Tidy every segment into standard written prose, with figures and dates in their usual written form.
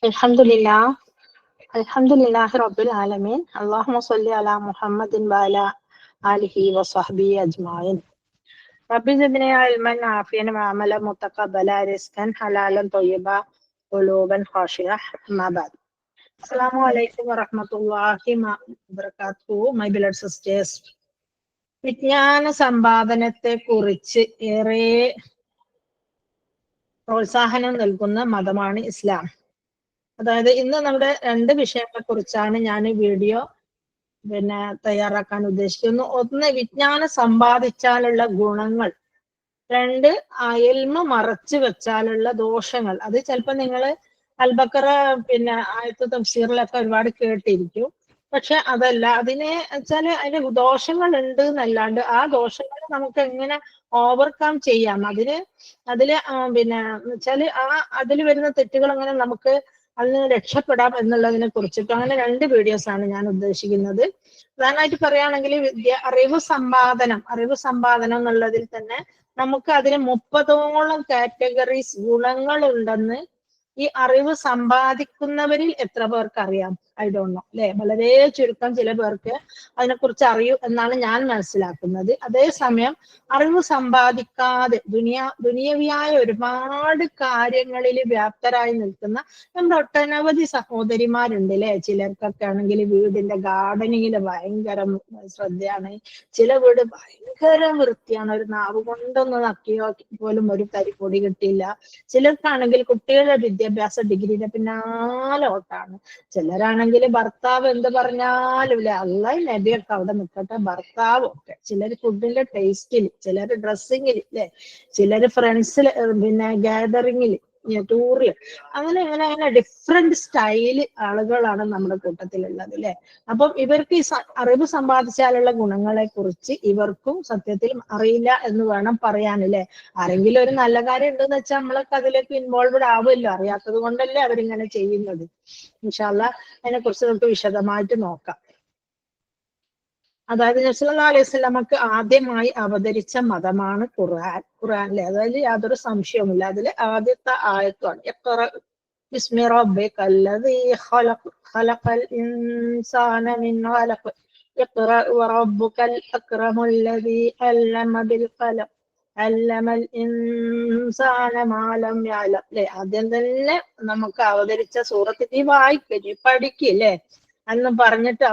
Alhamdulillah. Alhamdulillah Rabbil Alamin. Allahumma salli ala Muhammadin wa ala alihi wa sahbihi ajma'in. Rabbi zidni ilman afiyan wa amalan mutaqabbala rizqan halalan tayyiba quluban khashiyah. Amma ba'd. Assalamu alaikum wa rahmatullahi wa barakatuh. My beloved sisters. വിജ്ഞാന സമ്പാദനത്തെ കുറിച്ച് ഏറെ പ്രോത്സാഹനം നൽകുന്ന മതമാണ് ഇസ്ലാം. അതായത് ഇന്ന് നമ്മുടെ രണ്ട് വിഷയങ്ങളെ കുറിച്ചാണ് ഞാൻ ഈ വീഡിയോ തയ്യാറാക്കാൻ ഉദ്ദേശിക്കുന്നു. ഒന്ന്, വിജ്ഞാനം സമ്പാദിച്ചാലുള്ള ഗുണങ്ങൾ. രണ്ട്, ഇൽമ മറച്ചു വെച്ചാലുള്ള ദോഷങ്ങൾ. അത് ചിലപ്പോൾ നിങ്ങൾ അൽബക്കറ ആയത്ത് തഫ്സീറിലൊക്കെ ഒരുപാട് കേട്ടിരിക്കും. പക്ഷെ അതല്ല, അതിനെ വെച്ചാല് അതിന് ദോഷങ്ങൾ ഉണ്ട് എന്നല്ലാണ്ട് ആ ദോഷങ്ങൾ നമുക്ക് എങ്ങനെ ഓവർകം ചെയ്യാം, അതില് വെച്ചാല് അതിൽ വരുന്ന തെറ്റുകൾ എങ്ങനെ നമുക്ക് അതിന് രക്ഷപ്പെടാം എന്നുള്ളതിനെ കുറിച്ചിട്ട് അങ്ങനെ രണ്ട് വീഡിയോസ് ആണ് ഞാൻ ഉദ്ദേശിക്കുന്നത്. പ്രധാനമായിട്ട് പറയുകയാണെങ്കിൽ അറിവ് സമ്പാദനം എന്നുള്ളതിൽ തന്നെ നമുക്ക് അതിന് 30ഓളം കാറ്റഗറീസ് ഗുണങ്ങൾ ഉണ്ടെന്ന് ഈ അറിവ് സമ്പാദിക്കുന്നവരിൽ എത്ര പേർക്ക് അറിയാം? ഐ ഡോണ്ട് നോ, അല്ലെ? വളരെ ചുരുക്കം ചില പേർക്ക് അതിനെക്കുറിച്ച് അറിയൂ എന്നാണ് ഞാൻ മനസ്സിലാക്കുന്നത്. അതേസമയം അറിവ് സമ്പാദിക്കാതെ ദുനിയവിയായ ഒരുപാട് കാര്യങ്ങളിൽ വ്യാപ്തരായി നിൽക്കുന്ന നമ്മുടെ ഒട്ടനവധി സഹോദരിമാരുണ്ട്, അല്ലെ? ചിലർക്കൊക്കെ ആണെങ്കിൽ വീടിന്റെ ഗാർഡനിങ്ങില് ഭയങ്കര ശ്രദ്ധയാണ്, ചില വീട് ഭയങ്കര വൃത്തിയാണ്, ഒരു നാവ് കൊണ്ടൊന്ന് നക്കിയോ പോലും ഒരു തരിപ്പൊടി കിട്ടിയില്ല. ചിലർക്കാണെങ്കിൽ കുട്ടികളുടെ വിദ്യാഭ്യാസ ഡിഗ്രിയുടെ പിന്നാലെ ഓട്ടാണ്. ചിലരാണെങ്കിൽ ഭർത്താവ് എന്ത് പറഞ്ഞാലും, അല്ലെ, അള്ളാഹ് നബിയൊക്കെ അവിടെ നിൽക്കട്ടെ, ഭർത്താവ് ഒക്കെ. ചിലർ ഫുഡിന്റെ ടേസ്റ്റിൽ, ചിലർ ഡ്രസ്സിങ്ങിൽ, അല്ലെ, ചിലര് ഫ്രണ്ട്സിൽ ഗാദറിങ്ങിൽ, ടൂറിൽ, അങ്ങനെ ഡിഫറെന്റ് സ്റ്റൈല് ആളുകളാണ് നമ്മുടെ കൂട്ടത്തിലുള്ളത്, അല്ലെ? അപ്പം ഇവർക്ക് ഈ അറിവ് സമ്പാദിച്ചാലുള്ള ഗുണങ്ങളെ കുറിച്ച് ഇവർക്കും സത്യത്തിൽ അറിയില്ല എന്ന് വേണം പറയാൻ, അല്ലെ? ആരെങ്കിലും ഒരു നല്ല കാര്യം ഉണ്ടെന്ന് വെച്ചാൽ നമ്മളൊക്കെ അതിലേക്ക് ഇൻവോൾവഡ് ആവുമല്ലോ. അറിയാത്തത് കൊണ്ടല്ലേ അവരിങ്ങനെ ചെയ്യുന്നത്. ഇൻഷാ അല്ലാഹ് അതിനെ കുറിച്ച് നമുക്ക് വിശദമായിട്ട് നോക്കാം. അതായത് നബി സല്ലല്ലാഹു അലൈഹി വസല്ലമക്ക് ആദ്യമായി അവതരിച്ച മതമാണ് ഖുർആനിലെ, അതായത് യാതൊരു സംശയവുമില്ല. അതിലെ ആദ്യത്തെ ആയത്താണ് ഇഖ്റ ബിസ്മി റബ്ബിക്കല്ലദീ ഖലഖൽ ഇൻസാന മിൻ ഖലഖ് ഇഖ്റ വറബ്ബുക്കൽ അക്രമുല്ലദീ അല്ലമ ബിൽ ഖലം അല്ലമൽ ഇൻസാന മാ ലം യഅലം, അല്ലെ? ആദ്യം തന്നെ നമുക്ക് അവതരിച്ച സൂറത്ത് നീ വായിക്കുക, പഠിക്കില്ലേ എന്ന് പറഞ്ഞിട്ട്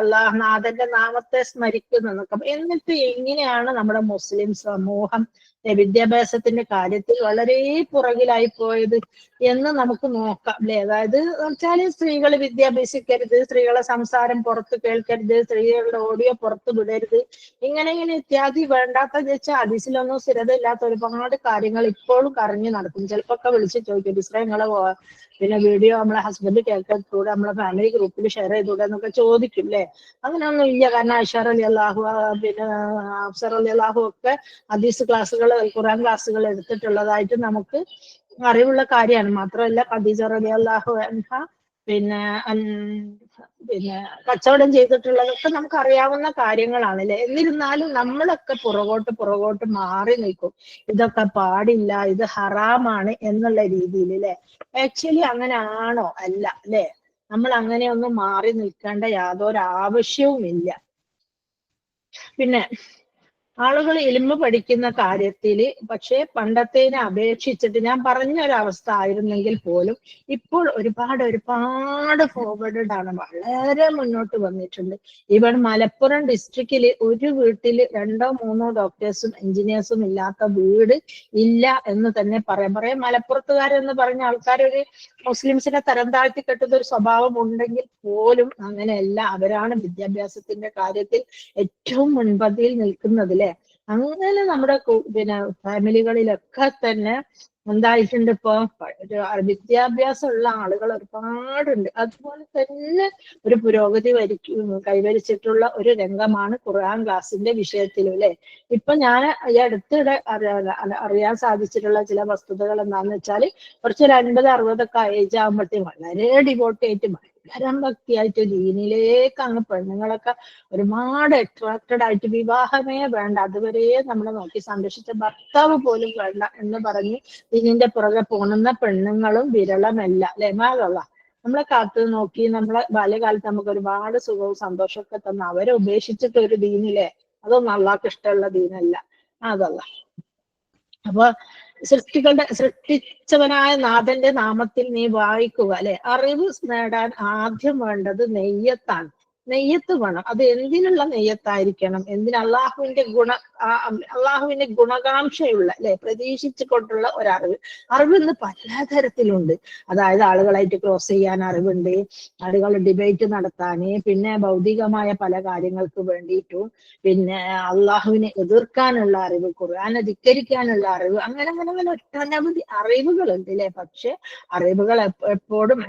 നാഥന്റെ നാമത്തെ സ്മരിക്കുന്നു എന്നൊക്കെ. എന്നിട്ട് എങ്ങനെയാണ് നമ്മുടെ മുസ്ലിം സമൂഹം വിദ്യാഭ്യാസത്തിന്റെ കാര്യത്തിൽ വളരെ പുറകിലായി പോയത് എന്ന് നമുക്ക് നോക്കാം, അല്ലെ? അതായത് വെച്ചാല് സ്ത്രീകൾ വിദ്യാഭ്യാസിക്കരുത്, സ്ത്രീകളെ സംസാരം പുറത്ത് കേൾക്കരുത്, സ്ത്രീകളുടെ ഓഡിയോ പുറത്ത് വിടരുത്, ഇങ്ങനെ ഇത്യാദി വേണ്ടാത്ത വെച്ചാൽ ഹദീസിലൊന്നും സ്ഥിരത ഇല്ലാത്ത ഒരുപാട് കാര്യങ്ങൾ ഇപ്പോഴും കറങ്ങി നടക്കും. ചിലപ്പോ ഒക്കെ വിളിച്ച് ചോദിക്കും, നിങ്ങളെ വീഡിയോ നമ്മളെ ഹസ്ബൻഡ് കേൾക്കത്തൂടെ, നമ്മളെ ഫാമിലി ഗ്രൂപ്പിൽ ഷെയർ ചെയ്തൂടെ എന്നൊക്കെ ചോദിക്കും, അല്ലെ? അങ്ങനെയൊന്നും ഇല്ല. കാരണം ആയിഷ റളിയല്ലാഹു ഹഫ്സ റളിയല്ലാഹു ഒക്കെ ഹദീസ് ക്ലാസ്സുകൾ, ഖുർആൻ ക്ലാസ്സുകൾ എടുത്തിട്ടുള്ളതായിട്ട് നമുക്ക് അറിവുള്ള കാര്യമാണ്. മാത്രമല്ല ഖദീജ റളിയല്ലാഹു അൻഹ കച്ചവടം ചെയ്തിട്ടുള്ളതൊക്കെ നമുക്ക് അറിയാവുന്ന കാര്യങ്ങളാണ്, അല്ലെ? എന്നിരുന്നാലും നമ്മളൊക്കെ പുറകോട്ട് മാറി നിൽക്കും. ഇതൊക്കെ പാടില്ല, ഇത് ഹറാമാണ് എന്നുള്ള രീതിയിൽ, അല്ലെ? ആക്ച്വലി അങ്ങനെ ആണോ? അല്ല, അല്ലെ? നമ്മൾ അങ്ങനെയൊന്നും മാറി നിൽക്കേണ്ട യാതൊരു ആവശ്യവുമില്ല. ആളുകൾ ഇൽമ പഠിക്കുന്ന കാര്യത്തില് പക്ഷെ പണ്ടത്തേനെ അപേക്ഷിച്ചിട്ട് ഞാൻ പറഞ്ഞൊരവസ്ഥ ആയിരുന്നെങ്കിൽ പോലും ഇപ്പോൾ ഒരുപാട് ഫോർവേഡഡ് ആണ്, വളരെ മുന്നോട്ട് വന്നിട്ടുണ്ട്. ഇവിടെ മലപ്പുറം ഡിസ്ട്രിക്റ്റില് ഒരു വീട്ടില് 2-3 ഡോക്ടേഴ്സും എഞ്ചിനീയേഴ്സും ഇല്ലാത്ത വീട് ഇല്ല എന്ന് തന്നെ പറയാം. മലപ്പുറത്തുകാരെന്ന് പറഞ്ഞ ആൾക്കാരൊരു മുസ്ലിംസിനെ തരം താഴ്ത്തി കെട്ടുന്ന ഒരു സ്വഭാവം ഉണ്ടെങ്കിൽ പോലും അങ്ങനെയല്ല. അവരാണ് വിദ്യാഭ്യാസത്തിന്റെ കാര്യത്തിൽ ഏറ്റവും മുൻപന്തിയിൽ നിൽക്കുന്നത്, അല്ലെ? അങ്ങനെ നമ്മുടെ ഫാമിലികളിലൊക്കെ തന്നെ എന്തായിട്ടുണ്ട്, ഇപ്പൊ വിദ്യാഭ്യാസമുള്ള ആളുകൾ ഒരുപാടുണ്ട്. അതുപോലെ തന്നെ ഒരു പുരോഗതി കൈവരിച്ചിട്ടുള്ള ഒരു രംഗമാണ് ഖുർആൻ ക്ലാസിന്റെ വിഷയത്തിലും, അല്ലെ? ഇപ്പൊ ഞാൻ ഈ അടുത്തിടെ അറിയാൻ സാധിച്ചിട്ടുള്ള ചില വസ്തുതകൾ എന്താണെന്ന് വെച്ചാൽ, കുറച്ചൊരു 50-60 ഏജ് ആകുമ്പോഴത്തേക്കും വളരെ ഡിവോട്ട് ആയിട്ട് ഭയങ്കര ഭക്തിയായിട്ട് ദീനിലേക്ക് അങ്ങ് പെണ്ണുങ്ങളൊക്കെ ഒരുപാട് അട്രാക്റ്റഡ് ആയിട്ട് വിവാഹമേ വേണ്ട, അതുവരെ നമ്മളെ നോക്കി സംരക്ഷിച്ച ഭർത്താവ് പോലും വേണ്ട എന്ന് പറഞ്ഞ് ഇതിന്റെ പുറകെ പോകുന്ന പെണ്ണുങ്ങളും വിരളമല്ല, അല്ലെ? മാറുള്ള നമ്മളെ കാത്തു നോക്കി നമ്മളെ ബാല്യകാലത്ത് നമുക്ക് ഒരുപാട് സുഖവും സന്തോഷമൊക്കെ തന്ന അവരെ ഉപേക്ഷിച്ചിട്ട് ഒരു ദീനില്ലേ, അതൊന്നും അള്ളാഹ്ക്ക് ഇഷ്ടമുള്ള ദീനല്ല. അതല്ല. അപ്പൊ സൃഷ്ടിച്ചവനായ നാഥന്റെ നാമത്തിൽ നീ വായിക്കുക അല്ലെ. അറിവ് നേടാൻ ആദ്യം വേണ്ടത് നെയ്യത്താണ്. നെയ്യത്ത് വേണം. അത് എന്തിനുള്ള നെയ്യത്തായിരിക്കണം? അള്ളാഹുവിന്റെ അള്ളാഹുവിന്റെ ഗുണകാംക്ഷയുള്ള അല്ലെ, പ്രതീക്ഷിച്ചു കൊണ്ടുള്ള ഒരറിവ്. അറിവ് ഇന്ന് പലതരത്തിലുണ്ട്. അതായത് ആളുകളായിട്ട് ക്രോസ് ചെയ്യാൻ അറിവുണ്ട്, ആളുകൾ ഡിബേറ്റ് നടത്താന്, പിന്നെ ഭൗതികമായ പല കാര്യങ്ങൾക്ക് വേണ്ടിയിട്ടും, പിന്നെ അള്ളാഹുവിനെ എതിർക്കാനുള്ള അറിവ്, ഖുർആനെ ധിക്കരിക്കാനുള്ള അറിവ്, അങ്ങനെ അങ്ങനെ അങ്ങനെ ഒട്ടനവധി അറിവുകളുണ്ട് അല്ലെ. പക്ഷെ അറിവുകൾ എപ്പോഴും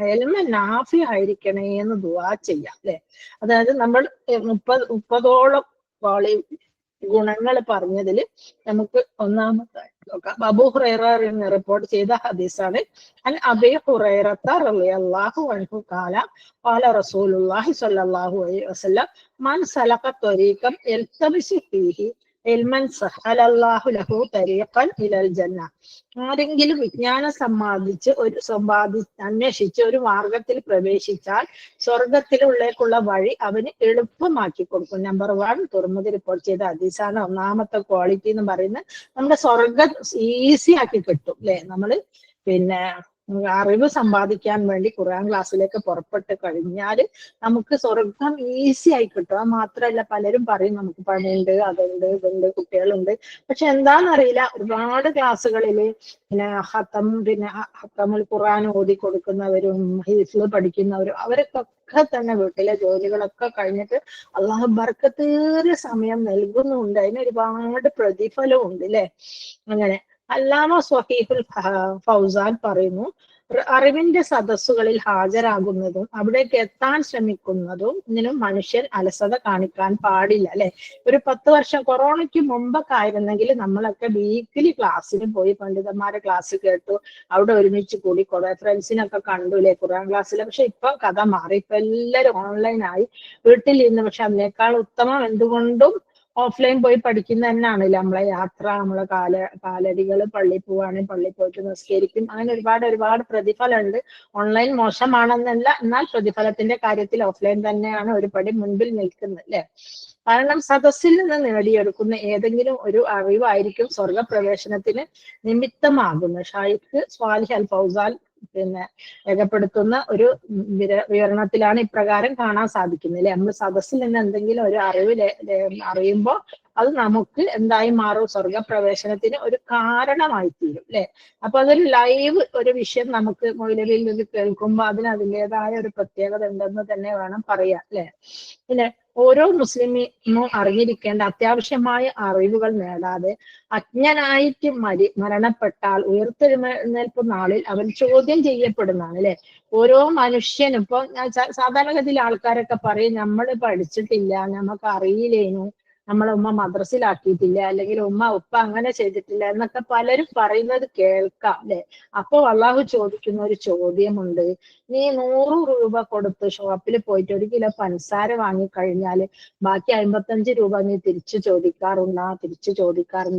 നാഫി ആയിരിക്കണേ എന്ന് ദുആ ചെയ്യാം അല്ലെ. അതായത് നമ്മൾ 30ഓളം ഗുണങ്ങൾ പറഞ്ഞതിൽ നമുക്ക് ഒന്നാമത്തെ നോക്കാം. അബൂ ഹുറൈറ റിപ്പോർട്ട് ചെയ്ത ഹദീസാണ്. അൻ അബീ ഹുറൈറത റളിയല്ലാഹു അൻഹു ഖാല ഖാല റസൂലുള്ളാഹി സ്വല്ലല്ലാഹു അലൈഹി വസല്ലം മൻ സലക ത്വരീഖൻ യൽതമിസു ഫീഹി ഇൽമൻ സഹലല്ലാഹു ലഹു തരീഖൻ ഇലൽ ജന്ന. ആരെങ്കിലും വിജ്ഞാനം അന്വേഷിച്ച് ഒരു മാർഗത്തിൽ പ്രവേശിച്ചാൽ സ്വർഗത്തിലുള്ളേക്കുള്ള വഴി അവന് എളുപ്പമാക്കി കൊടുക്കും. നമ്പർ 1 തുറമുദി റിപ്പോർട്ട് ചെയ്ത ഹദീസാണ്. ഒന്നാമത്തെ ക്വാളിറ്റി എന്ന് പറയുന്നത് നമ്മുടെ സ്വർഗം ഈസി ആക്കി കിട്ടും അല്ലെ. നമ്മള് പിന്നെ അറിവ് സമ്പാദിക്കാൻ വേണ്ടി ഖുർആൻ ക്ലാസ്സിലേക്ക് പുറപ്പെട്ട് കഴിഞ്ഞാൽ നമുക്ക് സ്വർഗം ഈസി ആയി കിട്ടും. അത് മാത്രമല്ല, പലരും പറയും നമുക്ക് പണിയുണ്ട്, അതുണ്ട്, ഇതുണ്ട്, കുട്ടികളുണ്ട്. പക്ഷെ എന്താണെന്നറിയില്ല, ഒരുപാട് ക്ലാസ്സുകളില് പിന്നെ ഹത്തമുൽ ഖുർആൻ ഓതി കൊടുക്കുന്നവരും ഹിഫ്ള് പഠിക്കുന്നവരും അവരൊക്കെ തന്നെ വീട്ടിലെ ജോലികളൊക്കെ കഴിഞ്ഞിട്ട് അള്ളാഹു ബർക്കത്തേറിയ സമയം നൽകുന്നുണ്ട്. അതിന് ഒരുപാട് പ്രതിഫലവും ഉണ്ട് അല്ലെ. അങ്ങനെ അല്ലാമ സ്വഹീഹുൽ ഫൗസാൻ പറയുന്നു, അറിവിന്റെ സദസ്സുകളിൽ ഹാജരാകുന്നതും അവിടേക്ക് എത്താൻ ശ്രമിക്കുന്നതും ഇതിനും മനുഷ്യൻ അലസത കാണിക്കാൻ പാടില്ല അല്ലെ. ഒരു 10 വർഷം കൊറോണയ്ക്ക് മുമ്പൊക്കെ ആയിരുന്നെങ്കിൽ നമ്മളൊക്കെ വീക്കിലി ക്ലാസ്സിന് പോയി പണ്ഡിതന്മാരെ ക്ലാസ് കേട്ടു, അവിടെ ഒരുമിച്ച് കൂടി കുറെ ഫ്രണ്ട്സിനൊക്കെ കണ്ടു അല്ലെ ഖുർആൻ ക്ലാസ്സിൽ. പക്ഷെ ഇപ്പൊ കഥ മാറി. ഇപ്പൊ എല്ലാവരും ഓൺലൈനായി വീട്ടിൽ ഇരുന്ന്. പക്ഷെ അതിനേക്കാൾ ഉത്തമം എന്തുകൊണ്ടും ഓഫ്ലൈൻ പോയി പഠിക്കുന്ന തന്നെയാണല്ലോ. നമ്മളെ യാത്ര, നമ്മളെ കാലടികൾ, പള്ളി പോവാണെങ്കിൽ പള്ളി പോയിട്ട് നിസ്കരിക്കും, അങ്ങനെ ഒരുപാട് പ്രതിഫലമുണ്ട്. ഓൺലൈൻ മോശമാണെന്നല്ല, എന്നാൽ പ്രതിഫലത്തിന്റെ കാര്യത്തിൽ ഓഫ്ലൈൻ തന്നെയാണ് ഒരു പടി മുൻപിൽ നിൽക്കുന്നത് അല്ലെ. കാരണം സദസ്സിൽ നിന്ന് നേടിയെടുക്കുന്ന ഏതെങ്കിലും ഒരു അറിവായിരിക്കും സ്വർഗപ്രവേശനത്തിന് നിമിത്തമാകുന്നത്. ഷൈഖ് സ്വാലിഹ് അൽ ഫൗസാൻ പിന്നെ രേഖപ്പെടുത്തുന്ന ഒരു വിവരണത്തിലാണ് ഇപ്രകാരം കാണാൻ സാധിക്കുന്നത് അല്ലെ. നമ്മൾ സദസ്സിൽ നിന്ന് എന്തെങ്കിലും ഒരു അറിയുമ്പോൾ അത് നമുക്ക് എന്തായി മാറും? സ്വർഗപ്രവേശനത്തിന് ഒരു കാരണമായി തീരും അല്ലെ. അപ്പൊ അതൊരു ലൈവ് ഒരു വിഷയം നമുക്ക് മൗലവിയിൽ നിന്ന് കേൾക്കുമ്പോൾ അതിൻ്റെതായ ഒരു പ്രത്യേകത ഉണ്ടെന്ന് തന്നെ വേണം പറയാൻ അല്ലെ. പിന്നെ ഓരോ മുസ്ലിമും അറിഞ്ഞിരിക്കേണ്ട അത്യാവശ്യമായ അറിവുകൾ നേടാതെ അജ്ഞനായിട്ട് മരണപ്പെട്ടാൽ ഉയർത്തെഴുന്നേൽപ്പ് നാളിൽ അവൻ ചോദ്യം ചെയ്യപ്പെടുന്നതാണ് അല്ലെ. ഓരോ മനുഷ്യനും ഇപ്പൊ സാധാരണഗതിയിൽ ആൾക്കാരൊക്കെ പറയും നമ്മൾ പഠിച്ചിട്ടില്ല, നമുക്ക് അറിയില്ലേനു, നമ്മളെ ഉമ്മ മദ്രസിലാക്കിയിട്ടില്ല, അല്ലെങ്കിൽ ഉപ്പ അങ്ങനെ ചെയ്തിട്ടില്ല എന്നൊക്കെ പലരും പറയുന്നത് കേൾക്കാം അല്ലെ. അപ്പൊ അള്ളാഹു ചോദിക്കുന്ന ഒരു ചോദ്യമുണ്ട്. നീ 100 രൂപ കൊടുത്ത് ഷോപ്പിൽ പോയിട്ട് 1 കിലോ പഞ്ചസാര വാങ്ങിക്കഴിഞ്ഞാല് ബാക്കി 55 രൂപ നീ തിരിച്ചു ചോദിക്കാറുണ്ടോ?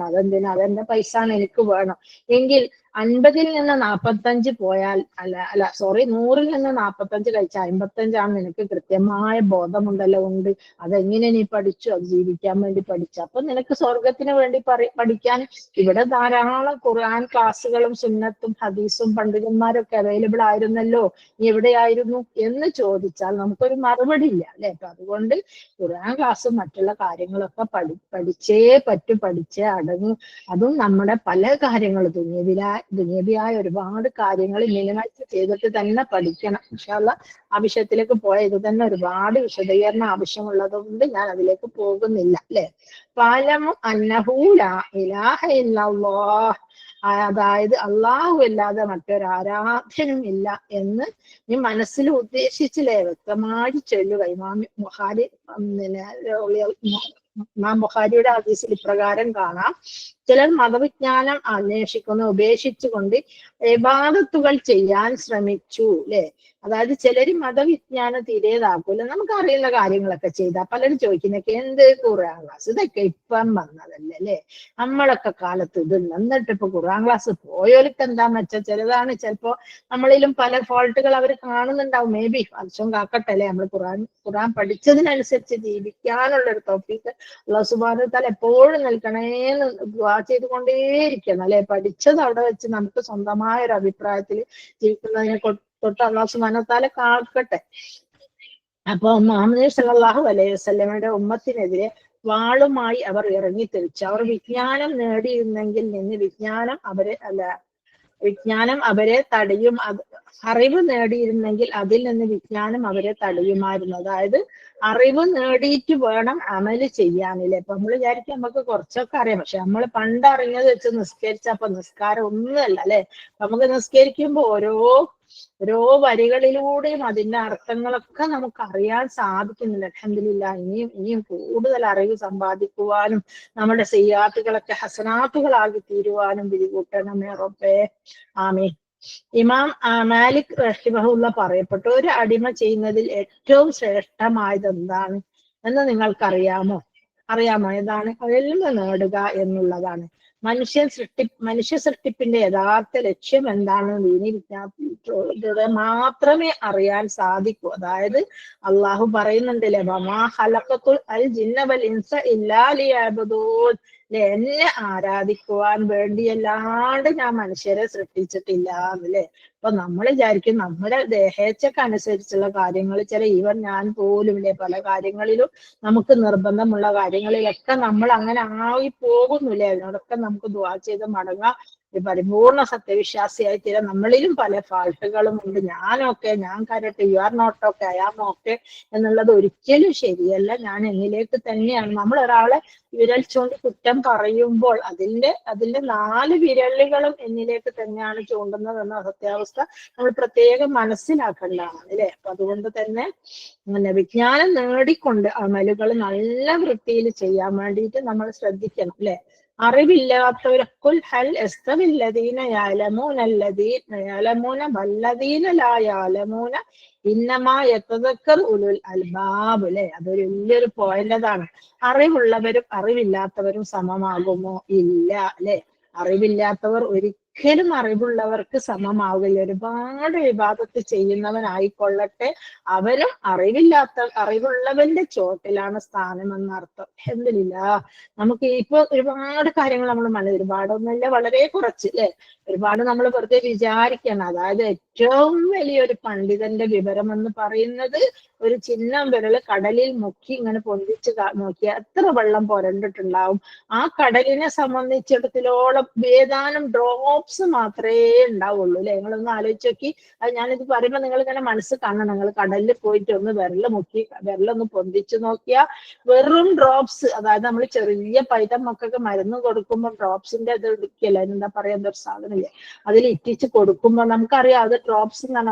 അതെന്തിനാ? അതെന്റെ പൈസ ആണ്, എനിക്ക് വേണം. എങ്കിൽ 50-ൽ നിന്ന് 45 പോയാൽ 100-ൽ നിന്ന് 45 കഴിച്ച 55 ആണ് നിനക്ക് കൃത്യമായ ബോധമുണ്ടല്ലോ. ഉണ്ട്. അതെങ്ങനെ നീ പഠിച്ചു? അത് ജീവിക്കാൻ വേണ്ടി പഠിച്ചു. അപ്പൊ നിനക്ക് സ്വർഗത്തിന് വേണ്ടി പഠിക്കാൻ ഇവിടെ ധാരാളം ഖുർആൻ ക്ലാസ്സുകളും സുന്നത്തും ഹദീസും പണ്ഡിതന്മാരൊക്കെ അവൈലബിൾ ആയിരുന്നല്ലോ, നീ എവിടെയായിരുന്നു എന്ന് ചോദിച്ചാൽ നമുക്കൊരു മറുപടി ഇല്ല അല്ലെ. അപ്പൊ അതുകൊണ്ട് ഖുർആൻ ക്ലാസ്സും മറ്റുള്ള കാര്യങ്ങളൊക്കെ പഠിച്ചേ അടങ്ങും. അതും നമ്മുടെ പല കാര്യങ്ങളും ദുനിയവിയായ ഒരുപാട് കാര്യങ്ങൾ മിനിമൈസ് ചെയ്തിട്ട് തന്നെ പഠിക്കണം. ഇൻഷാ അല്ലാഹ് ആ വിഷയത്തിലേക്ക് പോയ ഇത് തന്നെ ഒരുപാട് വിശദീകരണം ആവശ്യമുള്ളതുകൊണ്ട് ഞാൻ അതിലേക്ക് പോകുന്നില്ല അല്ലെ. ഫഅലമു അന്നഹു ലാ ഇലാഹ ഇല്ലല്ലാഹ്, അതായത് അള്ളാഹു അല്ലാതെ മറ്റൊരാരാധ്യനും ഇല്ല എന്ന് നീ മനസ്സിൽ ഉദ്ദേശിച്ചില്ലേ വ്യക്തമായി ചൊല്ലുക. ഇമാം ബുഖാരിയുടെ ഹദീസിൽ ഇപ്രകാരം കാണാം. ചിലർ മതവിജ്ഞാനം അന്വേഷിക്കുന്ന ഉപേക്ഷിച്ചുകൊണ്ട് ഇബാദത്തുകൾ ചെയ്യാൻ ശ്രമിച്ചു അല്ലെ. അതായത് ചിലര് മതവിജ്ഞാനം തീരേതാക്കൂല, നമുക്ക് അറിയുന്ന കാര്യങ്ങളൊക്കെ ചെയ്താ. പലരും ചോദിക്കുന്നൊക്കെ എന്ത് ഖുർആൻ ക്ലാസ്, ഇതൊക്കെ ഇപ്പം വന്നതല്ലേ അല്ലെ, നമ്മളൊക്കെ കാലത്ത് ഇതുണ്ട്, എന്നിട്ട് ഇപ്പൊ ഖുർആൻ ക്ലാസ് പോയോർക്ക് എന്താന്ന് വെച്ചാൽ ചിലതാണ് ചിലപ്പോ നമ്മളിലും പല ഫോൾട്ടുകൾ അവർ കാണുന്നുണ്ടാവും. മേ ബി വർഷം കാക്കട്ടെ അല്ലെ. നമ്മൾ ഖുർആൻ പഠിച്ചതിനനുസരിച്ച് ജീവിക്കാനുള്ള ഒരു തൗഫീഖ് അല്ലാഹു സുബ്ഹാനഹു വ തആല എപ്പോഴും നൽകണേന്ന് ദുആ ചെയ്തുകൊണ്ടേയിരിക്കണം അല്ലെ. പഠിച്ചത് അവിടെ വെച്ച് നമുക്ക് സ്വന്തമായ ഒരു അഭിപ്രായത്തിൽ ജീവിക്കുന്നതിനെ തൊട്ട് അല്ലാഹു സുബ്ഹാനഹു വ തആല കാക്കട്ടെ. അപ്പൊ മുഹമ്മദ് സല്ലല്ലാഹു അലൈഹി വസല്ലമയുടെ ഉമ്മത്തിനെതിരെ വാളുമായി അവർ ഇറങ്ങിത്തിരിച്ചു. അവർ വിജ്ഞാനം നേടിയിരുന്നെങ്കിൽ വിജ്ഞാനം അവരെ തടയും. അറിവ് നേടിയിരുന്നെങ്കിൽ അതിൽ നിന്ന് വിജ്ഞാനം അവരെ തടയുമായിരുന്നു. അതായത് അറിവ് നേടിയിട്ട് വേണം അമല് ചെയ്യാനില്ലേ. ഇപ്പൊ നമ്മൾ വിചാരിക്കും നമുക്ക് കുറച്ചൊക്കെ അറിയാം, പക്ഷെ നമ്മൾ പണ്ട് അറിഞ്ഞത് വെച്ച് നിസ്കരിച്ചപ്പോ നിസ്കാരം ഒന്നുമല്ല അല്ലെ. നമുക്ക് നിസ്കരിക്കുമ്പോ ഓരോ വരികളിലൂടെയും അതിന്റെ അർത്ഥങ്ങളൊക്കെ നമുക്ക് അറിയാൻ സാധിക്കുന്നില്ല. അൽഹംദുലില്ലാഹ്. ഇനിയും കൂടുതൽ അറിവ് സമ്പാദിക്കുവാനും നമ്മുടെ സയ്യാത്തുകളൊക്കെ ഹസനാത്തുകളാക്കി തീരുവാനും വിധികൂട്ടണമേ റബ്ബേ. ആമീൻ. ഇമാം മാലിക് റഹിമഹുല്ല പറയപ്പെട്ടു, ഒരു അടിമ ചെയ്യുന്നതിൽ ഏറ്റവും ശ്രേഷ്ഠമായത് എന്താണ് എന്ന് നിങ്ങൾക്കറിയാമോ? ഏതാണ്? എൽമ നേടുക എന്നുള്ളതാണ്. മനുഷ്യ സൃഷ്ടിപ്പിന്റെ യഥാർത്ഥ ലക്ഷ്യം എന്താണെന്ന് ദീനി വിജ്ഞാനത്തിലൂടെ മാത്രമേ അറിയാൻ സാധിക്കൂ. അതായത് അള്ളാഹു പറയുന്നുണ്ടല്ലേ, വമാ ഖലഖതുൽ ജിന്ന വൽ ഇൻസ ഇല്ലാ ലിയഅ്ബുദൂൻ, എന്നെ ആരാധിക്കുവാൻ വേണ്ടിയല്ലാണ്ട് ഞാൻ മനുഷ്യരെ സൃഷ്ടിച്ചിട്ടില്ല എന്നല്ലേ. അപ്പൊ നമ്മൾ വിചാരിക്കും നമ്മുടെ ദേഹേച്ഛക്കനുസരിച്ചുള്ള കാര്യങ്ങൾ ഞാൻ പോലും ഇല്ലേ പല കാര്യങ്ങളിലും നമുക്ക് നിർബന്ധമുള്ള കാര്യങ്ങളിലൊക്കെ നമ്മൾ അങ്ങനെ ആയി പോകുന്നില്ലേ. അതിനോടൊക്കെ നമുക്ക് ദുആ ചെയ്ത് മടങ്ങാം. ഒരു പരിപൂർണ സത്യവിശ്വാസിയായി തീരാൻ. നമ്മളിലും പല ഫാൾട്ടുകളും ഉണ്ട്. ഞാൻ കരട്ടെ, you are not okay, I am okay എന്നുള്ളത് ഒരിക്കലും ശരിയല്ല. ഞാൻ എന്നിലേക്ക് തന്നെയാണ്. നമ്മൾ ഒരാളെ വിരൽ ചൂണ്ടി കുറ്റം പറയുമ്പോൾ അതിന്റെ 4 വിരലുകളും എന്നിലേക്ക് തന്നെയാണ് ചൂണ്ടുന്നത് എന്ന സത്യാവസ്ഥ നമ്മൾ പ്രത്യേകം മനസ്സിലാക്കേണ്ടതാണ് അല്ലെ. അപ്പൊ അതുകൊണ്ട് തന്നെ വിജ്ഞാനം നേടിക്കൊണ്ട് അമലുകൾ നല്ല വൃത്തിയിൽ ചെയ്യാൻ വേണ്ടിയിട്ട് നമ്മൾ ശ്രദ്ധിക്കണം അല്ലെ. അറിവില്ലാത്തവരക്കുൽ ഹൽ യസ്തവില്ലദീന യഅലമൂന വല്ലദീന ലാ യഅലമൂന ഇന്നമാ യതദക്കർ ഉലുൽ അൽബാബ് അല്ലെ. അതൊരു വലിയൊരു പോയിന്റ്. അതാണ് അറിവുള്ളവരും അറിവില്ലാത്തവരും സമമാകുമോ? ഇല്ല അല്ലെ. അറിവില്ലാത്തവർ ഒരിക്കലും അറിവുള്ളവർക്ക് സമമാവില്ല. ഒരുപാട് ഇബാദത്ത് ചെയ്യുന്നവനായിക്കൊള്ളട്ടെ, അവനും അറിവുള്ളവന്റെ ചോട്ടിലാണ് സ്ഥാനം എന്നർത്ഥം. അൽഹംദുലില്ലാഹ്. നമുക്ക് ഇപ്പൊ ഒരുപാട് കാര്യങ്ങൾ നമ്മൾ ഒരുപാടൊന്നുമില്ല, വളരെ കുറച്ച് അല്ലെ. ഒരുപാട് നമ്മൾ വെറുതെ വിചാരിക്കണം. അതായത് ഏറ്റവും വലിയൊരു പണ്ഡിതന്റെ വിവരം എന്ന് പറയുന്നത് ഒരു ചിഹ്നം വിരൽ കടലിൽ മുക്കി ഇങ്ങനെ പൊന്തിച്ച് നോക്കിയാൽ എത്ര വെള്ളം പുരണ്ടിട്ടുണ്ടാവും. ആ കടലിനെ സംബന്ധിച്ചിടത്തോളം ഏതാനും ഡ്രോപ്സ് മാത്രമേ ഉണ്ടാവുള്ളൂ അല്ലെ. നിങ്ങളൊന്ന് ആലോചിച്ച് നോക്കി. അത് ഞാനിത് പറയുമ്പോൾ നിങ്ങൾ ഇങ്ങനെ മനസ്സ് കാണണം. നിങ്ങൾ കടലിൽ പോയിട്ട് ഒന്ന് വിരലൊന്ന് പൊന്തിച്ച് നോക്കിയാൽ വെറും ഡ്രോപ്സ്. അതായത് നമ്മൾ ചെറിയ പൈതം മക്കൾക്ക് മരുന്ന് കൊടുക്കുമ്പോൾ ഡ്രോപ്സിന്റെ അത് എടുക്കല്ല, എന്താ പറയാ, എന്തൊരു സാധനമില്ലേ, അതിൽ ഇറ്റിച്ച് കൊടുക്കുമ്പോൾ നമുക്കറിയാം അത് ഡ്രോപ്സ് എന്നാണ്.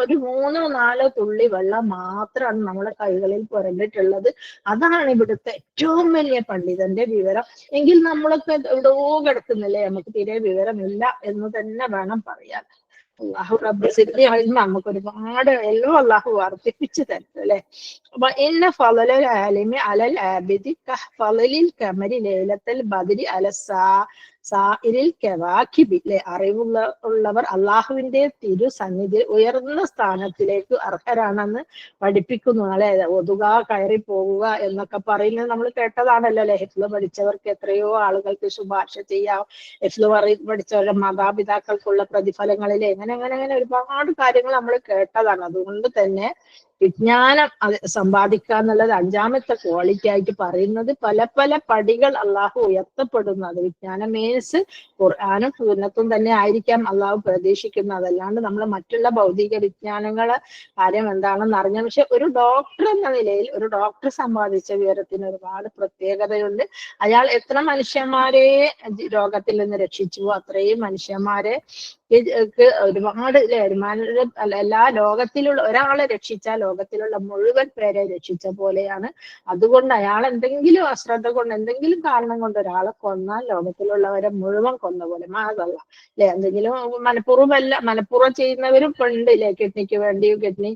ഒരു 3-4 തുള്ളി വെള്ളം മാത്രമാണ് നമ്മുടെ കൈകളിൽ പുരണ്ടിട്ടുള്ളത്. അതാണ് ഇവിടുത്തെ ഏറ്റവും വലിയ പണ്ഡിതന്റെ വിവരം. എങ്കിൽ നമ്മളൊക്കെ എവിടെയോ കിടക്കുന്നില്ലേ, നമുക്ക് തീരെ വിവരമില്ല എന്ന് തന്നെ വേണം പറയാൻ. അള്ളാഹു റബ്ബ് സിദ്ദി നമുക്ക് ഒരുപാട് എല്ലാം അള്ളാഹു വർദ്ധിപ്പിച്ചു തരുന്നു അല്ലെ. അപ്പൊ ഇന്ന ഫളലൽ ആലിമി അലൽ ആബിദി കഫളലിൽ കമരി ലൈലത്തുൽ ബദ്രി സാഇരിൽ കവാകിബി. അറിവുള്ളവർ അള്ളാഹുവിന്റെ തിരുസന്നിധിയിൽ ഉയർന്ന സ്ഥാനത്തിലേക്ക് അർഹരാണെന്ന് പഠിപ്പിക്കുന്നു അല്ലെ. ഒതുക, കയറി പോവുക എന്നൊക്കെ പറയുന്നത് നമ്മൾ കേട്ടതാണല്ലോ അല്ലെ. ഹിഫ്ള് പഠിച്ചവർക്ക് എത്രയോ ആളുകൾക്ക് ശുപാർശ ചെയ്യാം. ഹിഫ്ള് പഠിച്ചവരുടെ മാതാപിതാക്കൾക്കുള്ള പ്രതിഫലങ്ങളിൽ അങ്ങനെ ഒരുപാട് കാര്യങ്ങൾ നമ്മൾ കേട്ടതാണ്. അതുകൊണ്ട് തന്നെ വിജ്ഞാനം സമ്പാദിക്കുക എന്നുള്ളത് 5ാമത്തെ ക്വാളിറ്റി ആയിട്ട് പറയുന്നത് പല പടികൾ അള്ളാഹു ഉയർത്തപ്പെടുന്നു. അത് വിജ്ഞാനം മീൻസ് ഖുർആനും സുന്നത്തും തന്നെ ആയിരിക്കാം അള്ളാഹു പ്രതീക്ഷിക്കുന്നത്. അതല്ലാണ്ട് നമ്മൾ മറ്റുള്ള ഭൗതിക വിജ്ഞാനങ്ങളെ കാര്യം എന്താണെന്ന് അറിഞ്ഞ. പക്ഷെ ഒരു ഡോക്ടർ എന്ന നിലയിൽ ഒരു ഡോക്ടർ സമ്പാദിച്ച വിവരത്തിന് ഒരുപാട് പ്രത്യേകതയുണ്ട്. അയാൾ എത്ര മനുഷ്യന്മാരെ രോഗത്തിൽ നിന്ന് രക്ഷിച്ചുവോ അത്രയും മനുഷ്യന്മാരെ ഒരുപാട് എല്ലാ ലോകത്തിലുള്ള ഒരാളെ രക്ഷിച്ചാൽ ലോകത്തിലുള്ള മുഴുവൻ പേരെ രക്ഷിച്ച പോലെയാണ്. അതുകൊണ്ട് അയാൾ എന്തെങ്കിലും അശ്രദ്ധ കൊണ്ട് എന്തെങ്കിലും കാരണം കൊണ്ട് ഒരാളെ കൊന്നാൽ ലോകത്തിലുള്ളവരെ മുഴുവൻ കൊന്ന പോലെ മാതല്ല അല്ലെ. എന്തെങ്കിലും മനഃപൂർവ്വം ചെയ്യുന്നവരും ഉണ്ട് ഇല്ലേ, കിഡ്നിക്ക് വേണ്ടിയും കിഡ്നി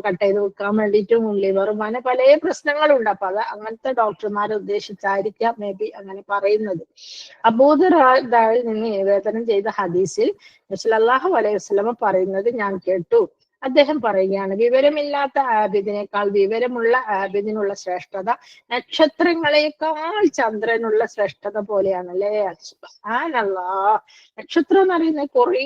കട്ട് ചെയ്ത് വെക്കാൻ വേണ്ടിയിട്ടും ലിവറും അങ്ങനെ പല പ്രശ്നങ്ങളുണ്ട്. അപ്പൊ അത് അങ്ങനത്തെ ഡോക്ടർമാരെ ഉദ്ദേശിച്ചായിരിക്കാം മേ ബി അങ്ങനെ പറയുന്നത്. അബൂദറിൽ നിന്ന് നിവേദനം ചെയ്ത ഹദീസിൽ സല്ലല്ലാഹു അലൈഹി വസല്ലമ പറയുന്നത് ഞാൻ കേട്ടു. അദ്ദേഹം പറയുകയാണ്, വിവരമില്ലാത്ത ആബിദിനേക്കാൾ വിവരമുള്ള ആബിദിനുള്ള ശ്രേഷ്ഠത നക്ഷത്രങ്ങളെക്കാൾ ചന്ദ്രനുള്ള ശ്രേഷ്ഠത പോലെയാണ് അല്ലേ. സുബ്ഹാനല്ലാഹ്. നക്ഷത്രം എന്ന് പറയുന്നത് കുറേ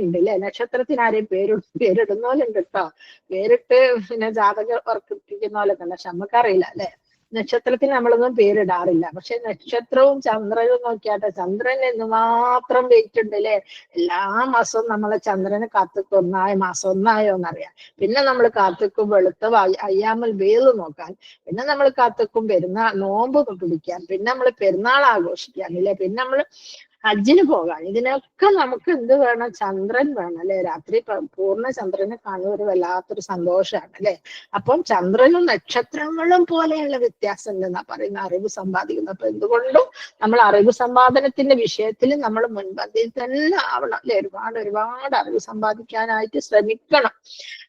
ഉണ്ട് അല്ലെ. നക്ഷത്രത്തിന് ആരെയും പേരിടുന്ന പോലെ ഉണ്ട് കേട്ടോ. പേരിട്ട് പിന്നെ ജാതക വർക്കിപ്പിക്കുന്ന പോലെ തന്നെ. പക്ഷെ നമുക്കറിയില്ല അല്ലെ, നക്ഷത്രത്തിന് നമ്മളൊന്നും പേരിടാറില്ല. പക്ഷെ നക്ഷത്രവും ചന്ദ്രനും നോക്കിയാട്ടെ, ചന്ദ്രൻ എന്ന് മാത്രം വെയിറ്റ് ഉണ്ട് അല്ലെ. എല്ലാ മാസവും നമ്മളെ ചന്ദ്രനെ കാത്തുക്കും മാസം ഒന്നായോ എന്നറിയാം. പിന്നെ നമ്മൾ കാത്തുക്കും വെളുത്ത അയ്യാമൽ ബീദ് നോക്കാൻ. പിന്നെ നമ്മൾ കാത്തുക്കും നോമ്പ് പിടിക്കാൻ. പിന്നെ നമ്മൾ പെരുന്നാൾ ആഘോഷിക്കാൻ ഇല്ലേ. പിന്നെ നമ്മൾ ഹജ്ജിന് പോകാൻ. ഇതിനൊക്കെ നമുക്ക് എന്ത് വേണം? ചന്ദ്രൻ വേണം അല്ലെ. രാത്രി പൂർണ്ണ ചന്ദ്രനെ കാണുക ഒരു വല്ലാത്തൊരു സന്തോഷമാണ് അല്ലെ. അപ്പം ചന്ദ്രനും നക്ഷത്രങ്ങളും പോലെയുള്ള വ്യത്യാസം ഉണ്ടെന്നാ പറയുന്ന അറിവ് സമ്പാദിക്കുന്നത്. അപ്പൊ എന്തുകൊണ്ടും നമ്മൾ അറിവ് സമ്പാദനത്തിന്റെ വിഷയത്തിൽ നമ്മൾ മുൻപന്തിയിൽ തന്നെ ആവണം അല്ലെ. ഒരുപാട് അറിവ് സമ്പാദിക്കാനായിട്ട് ശ്രമിക്കണം.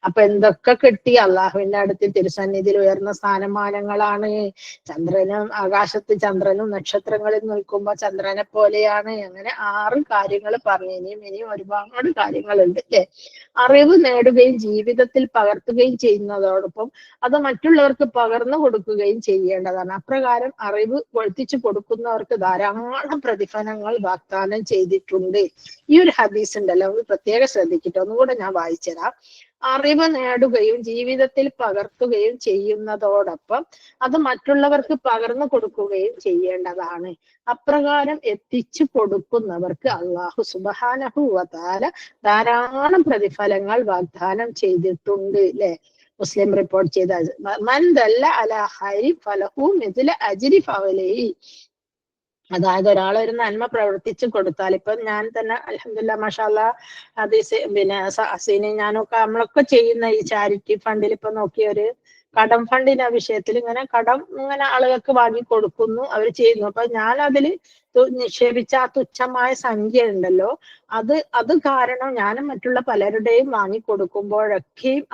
അപ്പൊ എന്തൊക്കെ കിട്ടി അള്ളാഹുവിന്റെ അടുത്ത് തിരുസന്നിധിയിൽ ഉയർന്ന സ്ഥാനമാനങ്ങളാണ്. ആകാശത്ത് ചന്ദ്രനും നക്ഷത്രങ്ങളിൽ നിൽക്കുമ്പോ ചന്ദ്രനെ പോലെയാണ്. അങ്ങനെ 6 കാര്യങ്ങൾ പറഞ്ഞു. ഇനിയും ഒരുപാട് കാര്യങ്ങളുണ്ട് അല്ലെ. അറിവ് നേടുകയും ജീവിതത്തിൽ പകർത്തുകയും ചെയ്യുന്നതോടൊപ്പം അത് മറ്റുള്ളവർക്ക് പകർന്നു കൊടുക്കുകയും ചെയ്യേണ്ടതാണ്. അപ്രകാരം അറിവ് വർദ്ധിച്ചു കൊടുക്കുന്നവർക്ക് ധാരാളം പ്രതിഫലങ്ങൾ വാഗ്ദാനം ചെയ്തിട്ടുണ്ട്. ഈ ഒരു ഹദീസ് ഉണ്ടല്ലോ, പ്രത്യേകം ശ്രദ്ധിക്കട്ടെ. ഒന്നുകൂടെ ഞാൻ വായിച്ചുതരാം. അറിവ് നേടുകയും ജീവിതത്തിൽ പകർത്തുകയും ചെയ്യുന്നതോടൊപ്പം അത് മറ്റുള്ളവർക്ക് പകർന്നു കൊടുക്കുകയും ചെയ്യേണ്ടതാണ്. അപ്രകാരം എത്തിച്ചു കൊടുക്കുന്നവർക്ക് അല്ലാഹു സുബ്ഹാനഹു വ തആല ധാരാളം പ്രതിഫലങ്ങൾ വാഗ്ദാനം ചെയ്തിട്ടുണ്ട് അല്ലെ. മുസ്ലിം റിപ്പോർട്ട് ചെയ്ത മൻ ദല്ല അലാ ഖൈരി ഫലഹു മിസ്ല അജ്രി ഫഅലിഹി. അതായത് ഒരാൾ ഒരു നന്മ പ്രവർത്തിച്ചു കൊടുത്താൽ, ഇപ്പൊ ഞാൻ തന്നെ അൽഹംദുലില്ലാഹ് മാഷാ അല്ലാഹ് ഹദീസ് പിന്നെ അസീനെ ഞാനൊക്കെ നമ്മളൊക്കെ ചെയ്യുന്ന ഈ ചാരിറ്റി ഫണ്ടിൽ ഇപ്പൊ നോക്കിയ ഒരു കടം ഫണ്ടിന്റെ വിഷയത്തിൽ ഇങ്ങനെ ആളുകൾക്ക് വാങ്ങി കൊടുക്കുന്നു, അവർ ചെയ്യുന്നു. അപ്പൊ ഞാൻ അതില് നിക്ഷേപിച്ച ആ തുച്ഛമായ സംഖ്യ ഉണ്ടല്ലോ, അത് കാരണം ഞാനും മറ്റുള്ള പലരുടെയും വാങ്ങി കൊടുക്കുമ്പോഴൊക്കെയും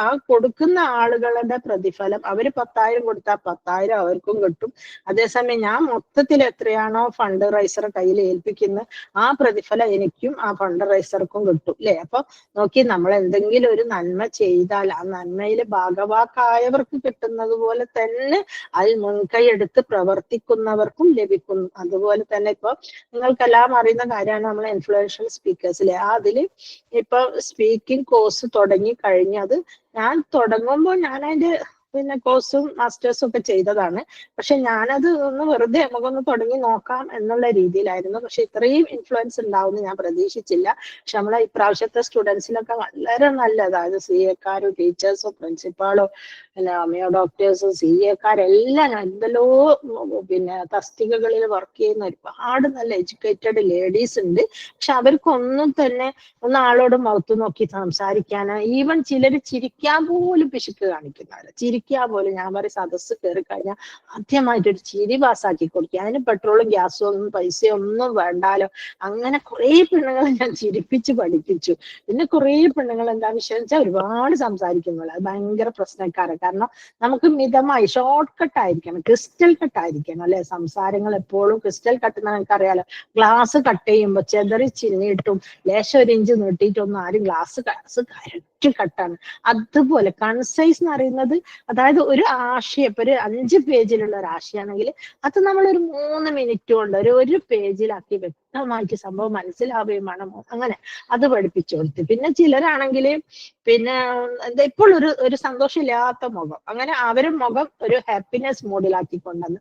ആ കൊടുക്കുന്ന ആളുകളുടെ പ്രതിഫലം, അവര് 10,000 കൊടുത്താൽ 10,000 അവർക്കും കിട്ടും. അതേസമയം ഞാൻ മൊത്തത്തിൽ എത്രയാണോ ഫണ്ട് റൈസർ കയ്യിൽ ഏൽപ്പിക്കുന്നത് ആ പ്രതിഫലം എനിക്കും ആ ഫണ്ട് റൈസർക്കും കിട്ടും അല്ലെ. അപ്പൊ നോക്കി, നമ്മൾ എന്തെങ്കിലും ഒരു നന്മ ചെയ്താൽ ആ നന്മയിൽ ഭാഗവാക്കായവർക്ക് കിട്ടുന്നത് പോലെ തന്നെ അതിൽ മുൻകൈ എടുത്ത് പ്രവർത്തിക്കുന്നവർക്കും ലഭിക്കുന്നു. അതുപോലെ തന്നെ ഇപ്പൊ നിങ്ങൾക്കെല്ലാം അറിയുന്ന കാര്യമാണ് നമ്മൾ ഇൻഫ്ലുവൻഷ്യൽ സ്പീക്കേഴ്സിലെ അതില് ഇപ്പൊ സ്പീക്കിംഗ് കോഴ്സ് തുടങ്ങി കഴിഞ്ഞത്. ഞാൻ തുടങ്ങുമ്പോൾ ഞാൻ അതിന്റെ പിന്നെ കോഴ്സും മാസ്റ്റേഴ്സും ഒക്കെ ചെയ്തതാണ്. പക്ഷെ ഞാനത് വെറുതെ നമുക്കൊന്ന് തുടങ്ങി നോക്കാം എന്നുള്ള രീതിയിലായിരുന്നു. പക്ഷെ ഇത്രയും ഇൻഫ്ലുവൻസ് ഉണ്ടാവുമെന്ന് ഞാൻ പ്രതീക്ഷിച്ചില്ല. പക്ഷെ നമ്മളെ ഇപ്രാവശ്യത്തെ സ്റ്റുഡൻസിനൊക്കെ വളരെ നല്ല, അതായത് CA-ക്കാരും ടീച്ചേഴ്സും പ്രിൻസിപ്പാളും പിന്നെ ഹോമിയോ ഡോക്ടേഴ്സും CA-ക്കാരെല്ലാം എന്തെല്ലോ പിന്നെ തസ്തികകളിൽ വർക്ക് ചെയ്യുന്ന ഒരുപാട് നല്ല എഡ്യൂക്കേറ്റഡ് ലേഡീസ് ഉണ്ട്. പക്ഷെ അവർക്കൊന്നും തന്നെ ആളോട് മുഖത്ത് നോക്കി സംസാരിക്കാനോ, ഈവൻ ചിലർ ചിരിക്കാൻ പോലും പിശുക്ക് കാണിക്കുന്നവര്. ചിരിക്കാൻ പോലും, ഞാൻ പറയും സദസ്സ് കയറി കഴിഞ്ഞാൽ ആദ്യമായിട്ടൊരു ചിരി പാസ്സാക്കി കൊടുക്കുക. അതിന് പെട്രോളും ഗ്യാസും ഒന്നും പൈസയും ഒന്നും വേണ്ടാലോ. അങ്ങനെ കുറെ പെണ്ണുങ്ങളെ ഞാൻ ചിരിപ്പിച്ച് പഠിപ്പിച്ചു. പിന്നെ കുറെ പെണ്ണുങ്ങൾ എന്താണെന്ന് വെച്ചാൽ ഒരുപാട് സംസാരിക്കുന്നില്ല, അത് ഭയങ്കര പ്രശ്നക്കാരാണ്. കാരണം നമുക്ക് മിതമായി ഷോർട്ട് കട്ട് ആയിരിക്കണം, ക്രിസ്റ്റൽ കട്ട് ആയിരിക്കണം അല്ലെ. സംസാരങ്ങൾ എപ്പോഴും ക്രിസ്റ്റൽ കട്ട് നമുക്കറിയാലോ. ഗ്ലാസ് കട്ട് ചെയ്യുമ്പോൾ ചെതറി ചിന്നിയിട്ടും ലേശം 1 ഇഞ്ച് നീട്ടിയിട്ടൊന്നും ആരും ഗ്ലാസ് കറക്റ്റ് കട്ടാണ്. അതുപോലെ കൺസൈസ് എന്ന് പറയുന്നത്, അതായത് ഒരു ആശയം ഇപ്പൊ ഒരു 5 പേജിലുള്ള ഒരു ആശയമാണെങ്കിൽ അത് നമ്മളൊരു 3 മിനിറ്റ് കൊണ്ട് ഒരു പേജിലാക്കി വ്യക്തമായിട്ട് സംഭവം മനസ്സിലാവുകയും വേണം. അങ്ങനെ അത് പഠിപ്പിച്ചു കൊടുത്ത്. പിന്നെ ചിലരാണെങ്കിൽ പിന്നെ എന്താ ഇപ്പോൾ ഒരു സന്തോഷമില്ലാത്ത മുഖം, അങ്ങനെ അവരും മുഖം ഒരു ഹാപ്പിനെസ് മോഡിലാക്കി കൊണ്ടുവന്ന്